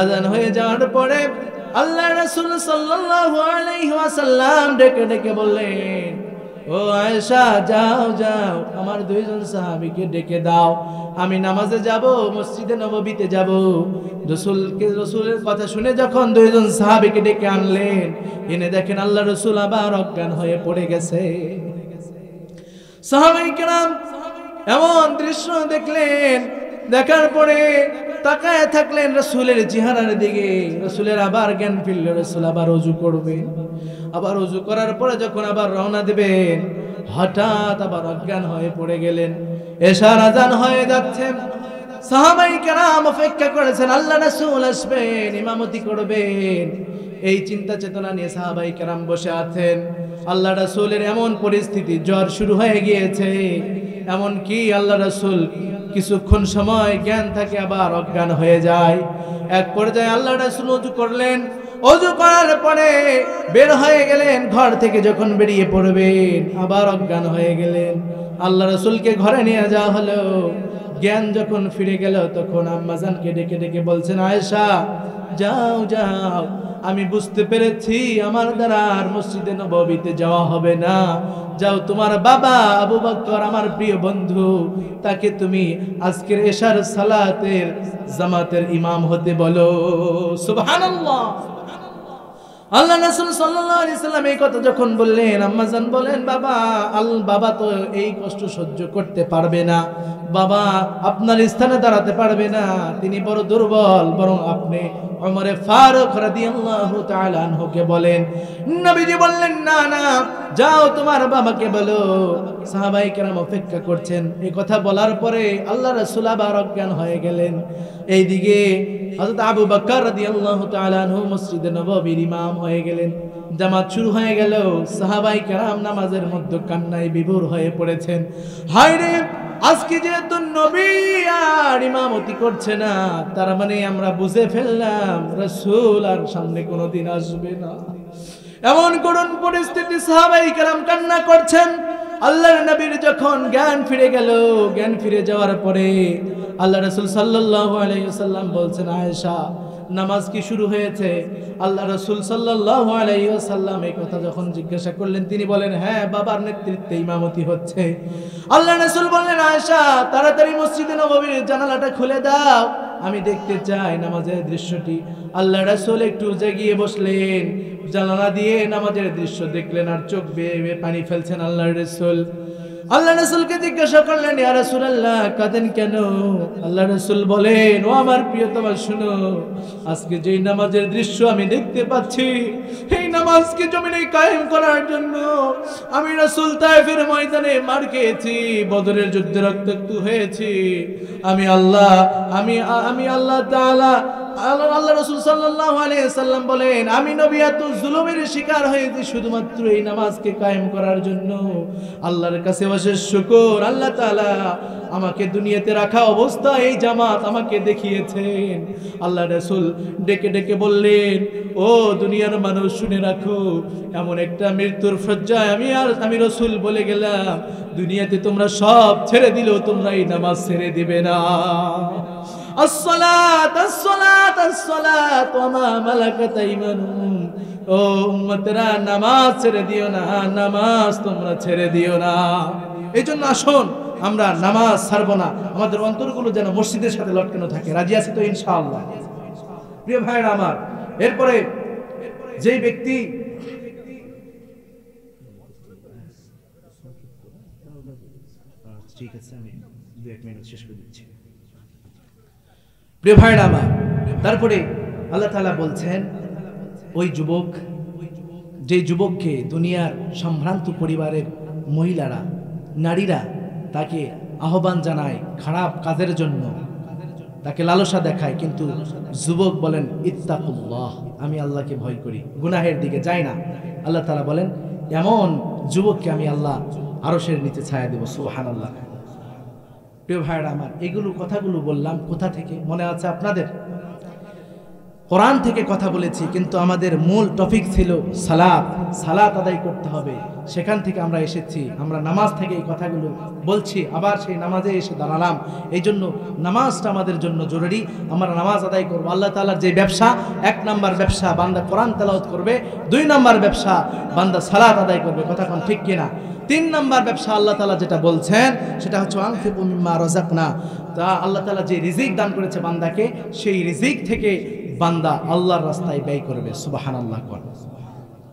আজান হয়ে যাওয়ার পরে আল্লাহ রাসূল সাল্লাল্লাহু আলাইহি ওয়াসাল্লাম ডেকে ডেকে বললেন, ও আয়েশা যাও যাও আমার দুইজন সাহাবীকে ডেকে দাও, আমি নামাজে যাব, মসজিদে নববীতে যাব। রসুলের কথা শুনে যখন দুইজন সাহাবীকে ডেকে আনলেন, এনে দেখেন আল্লাহ রসুল আবার অজ্ঞান হয়ে পড়ে গেছে। সাহাবায়ে কেরাম এমন দৃশ্য দেখলেন, দেখার পরে তাকায় থাকলেন রসুলের চেহারার দিকে। রসুলের আবার জ্ঞান ফিরল, রসুল আবার ওযু করবেন। আবার ওযু করার পরে যখন আবার রওনা দেবেন, হঠাৎ আবার অজ্ঞান হয়ে পড়ে গেলেন। এশার আজান হয়ে যাচ্ছে, সাহাবায়ে কেরাম অপেক্ষা করেছেন আল্লাহ রাসূল আসবেন, ইমামতি করবেন। এই চিন্তা চেতনা নিয়ে সাহাবায়ে কেরাম বসে আছেন। আল্লাহ রাসূলের এমন পরিস্থিতি, জ্বর শুরু হয়ে গিয়েছে, এমন কি আল্লাহ রাসূল কিছুক্ষণ সময় জ্ঞান থাকে আবার অজ্ঞান হয়ে যায়। এক পর্যায়ে আল্লাহ রাসূল ওযু করলেন, ওযু করার পরে বের হয়ে গেলেন, ঘর থেকে যখন বেরিয়ে পড়বেন আবার অজ্ঞান হয়ে গেলেন। আল্লাহ রাসূলকে ঘরে নিয়ে যাওয়া হলো। জ্ঞান যখন ফিরে গেল তখন আম্মাজানকে ডেকে ডেকে বলছেন, আয়েশা যাও যাও, আমি বুঝতে পেরেছি আমার দ্বারা আর মসজিদে নববীতে যাওয়া হবে না। যাও তোমার বাবা আবু বকর আমার প্রিয় বন্ধু, তাকে তুমি আজকের এশার সালাতের জামাতের ইমাম হতে বলো। সুবহানাল্লাহ। আল্লাহ রাসূল সাল্লাল্লাহু আলাইহি সাল্লাম এই কথা যখন বললেন, আম্মাজান বলেন, বাবা তো এই কষ্ট সহ্য করতে পারবে না, বাবা আপনার স্থানে দাঁড়াতে পারবে না, তিনি বড় দুর্বল, বরং আপনি ওমরে ফারুক রাদিয়াল্লাহু তাআলা আনহুকে বলেন। নবীজি বললেন, না না, যাও তোমার বাবাকে বলো। সাহাবায়ে কেরাম অপেক্ষা করছেন। এই কথা বলার পরে আল্লাহ রাসূল আবার অজ্ঞান হয়ে গেলেন। এইদিকে হযরত আবু বকর রাদিয়াল্লাহু তাআলা আনহু মসজিদে নববীর ইমাম হয়ে গেলেন। জামাত শুরু হয়ে গেল। সাহাবায়ে কেরাম নামাজের মধ্যে কান্নায় বিভোর হয়ে পড়েছেন। হায় রে, আজকে যেহেতু নবী আর ইমামতি করছে না, তার মানে আমরা বুঝে ফেললাম রাসূল আর সামনে কোনোদিন আসবে না। এমন করুণ পরিস্থিতি, সাহাবায়ে কেরাম কান্না করছেন। আল্লাহর নবীর যখন জ্ঞান ফিরে গেল, জ্ঞান ফিরে যাওয়ার পরে আল্লাহ রাসূল সাল্লাল্লাহু আলাইহি ওয়াসাল্লাম বলছেন, আয়েশা নামাজ কি শুরু হয়েছে? আল্লাহ রাসূল সাল্লাল্লাহু আলাইহি ওয়াসাল্লাম এই কথা যখন জিজ্ঞাসা করলেন, তিনি বলেন, হ্যাঁ, বাবার নেতৃত্বে ইমামতি হচ্ছে। আল্লাহ রাসূল বললেন, আয়েশা তাড়াতাড়ি মসজিদে নববীর জানালাটা খুলে দাও, আমি দেখতে চাই নামাজের দৃশ্যটি। আল্লাহ রাসূল একটু জাগিয়ে বসলেন, জানালা দিয়ে নামাজের দৃশ্য দেখলেন আর চোখ বেয়ে বেয়ে পানি ফেলছেন আল্লাহ রাসূল। আল্লাহ রাসূলকে জিজ্ঞাসা করলেন, ইয়া রাসূলুল্লাহ কাঁদেন কেন? আল্লাহ রাসূল বলেন, ও আমার প্রিয়তমা শুনো, আজকে যেই নামাজের দৃশ্য আমি দেখতে পাচ্ছি, এই নামাজকে জমিনে কায়েম করার জন্য আমি রাসূল তায়েফের ময়দানে মার খেয়েছি, বদরের যুদ্ধে রক্তাক্ত হয়েছি। আমি আল্লাহ তাআলা আল্লাহ রাসূল সাল্লাল্লাহু আলাইহি ওয়াসাল্লাম বলেন, আমি নবী এত জুলুমের শিকার হয়েছি শুধুমাত্র এই নামাজকে কায়েম করার জন্য। আল্লাহর কাছে অশেষ শুকর, আল্লাহ তাআলা আমাকে দুনিয়াতে রাখা অবস্থায় এই জামাত আমাকে দেখিয়েছেন। আল্লাহ রাসূল ডেকে ডেকে বললেন, ও দুনিয়ার মানুষ শুনে রাখো, এমন একটা মৃত্যুর শয্যায় আমি রাসূল বলে গেলাম, দুনিয়াতে তোমরা সব ছেড়ে দিলেও তোমরা এই নামাজ ছেড়ে দিবে না। আসসালাত আসসালাত আসসালাত ওয়া মা মালাকাত আইমানুকুম, ও উম্মতেরা নামাজ ছেড়ে দিও না, নামাজ তোমরা ছেড়ে দিও না। এইজন্য আসুন আমরা নামাজ ছাড়বো না, আমাদের অন্তরগুলো যেন মসজিদের সাথে লটকানো থাকে। রাজি আছি তো ইনশাআল্লাহ? প্রিয় ভাইরা আমার, এরপরে যেই ব্যক্তি ঠিক আছে, আমি 2-1 মিনিট শেষ করে দিচ্ছি। প্রিয় ভাইরা আমার, তারপরে আল্লাহ তাআলা বলছেন, ওই যুবক, যে যুবককে দুনিয়ার সম্ভ্রান্ত পরিবারের মহিলারা, নারীরা তাকে আহ্বান জানায় খারাপ কাজের জন্য, তাকে লালসা দেখায়, কিন্তু যুবক বলেন ইত্তাকুল্লাহ, আমি আল্লাহকে ভয় করি, গুনাহের দিকে যাই না। আল্লাহ তাআলা বলেন, এমন যুবককে আমি আল্লাহ আরশের নিচে ছায়া দেব। সুবহানাল্লাহ। প্রিয় ভাইরা আমার, এগুলো কথাগুলো বললাম কোথা থেকে মনে আছে আপনাদের? কোরআন থেকে কথা বলেছি, কিন্তু আমাদের মূল টপিক ছিল সালাত। সালাত আদায় করতে হবে, সেখান থেকে আমরা এসেছি। আমরা নামাজ থেকে এই কথাগুলো বলছি, আবার সেই নামাজে এসে দাঁড়ালাম। এই জন্য নামাজটা আমাদের জন্য জরুরি। আমরা নামাজ আদায় করব। আল্লাহ তাআলার যে ব্যবসা, 1 নাম্বার ব্যবসা বান্দা কোরআন তেলাওয়াত করবে, 2 নাম্বার ব্যবসা বান্দা সালাত আদায় করবে। কথা কোন ঠিক কিনা? তিন নাম্বার ব্যবসা আল্লাহ তাআলা যেটা বলছেন সেটা হচ্ছে আনফিকু মিম্মা রাযাকনা। তা আল্লাহ তাআলা যে রিজিক দান করেছে বান্দাকে, সেই রিজিক থেকে বান্দা আল্লাহর রাস্তায় ব্যয় করবে। সুবহানাল্লাহ।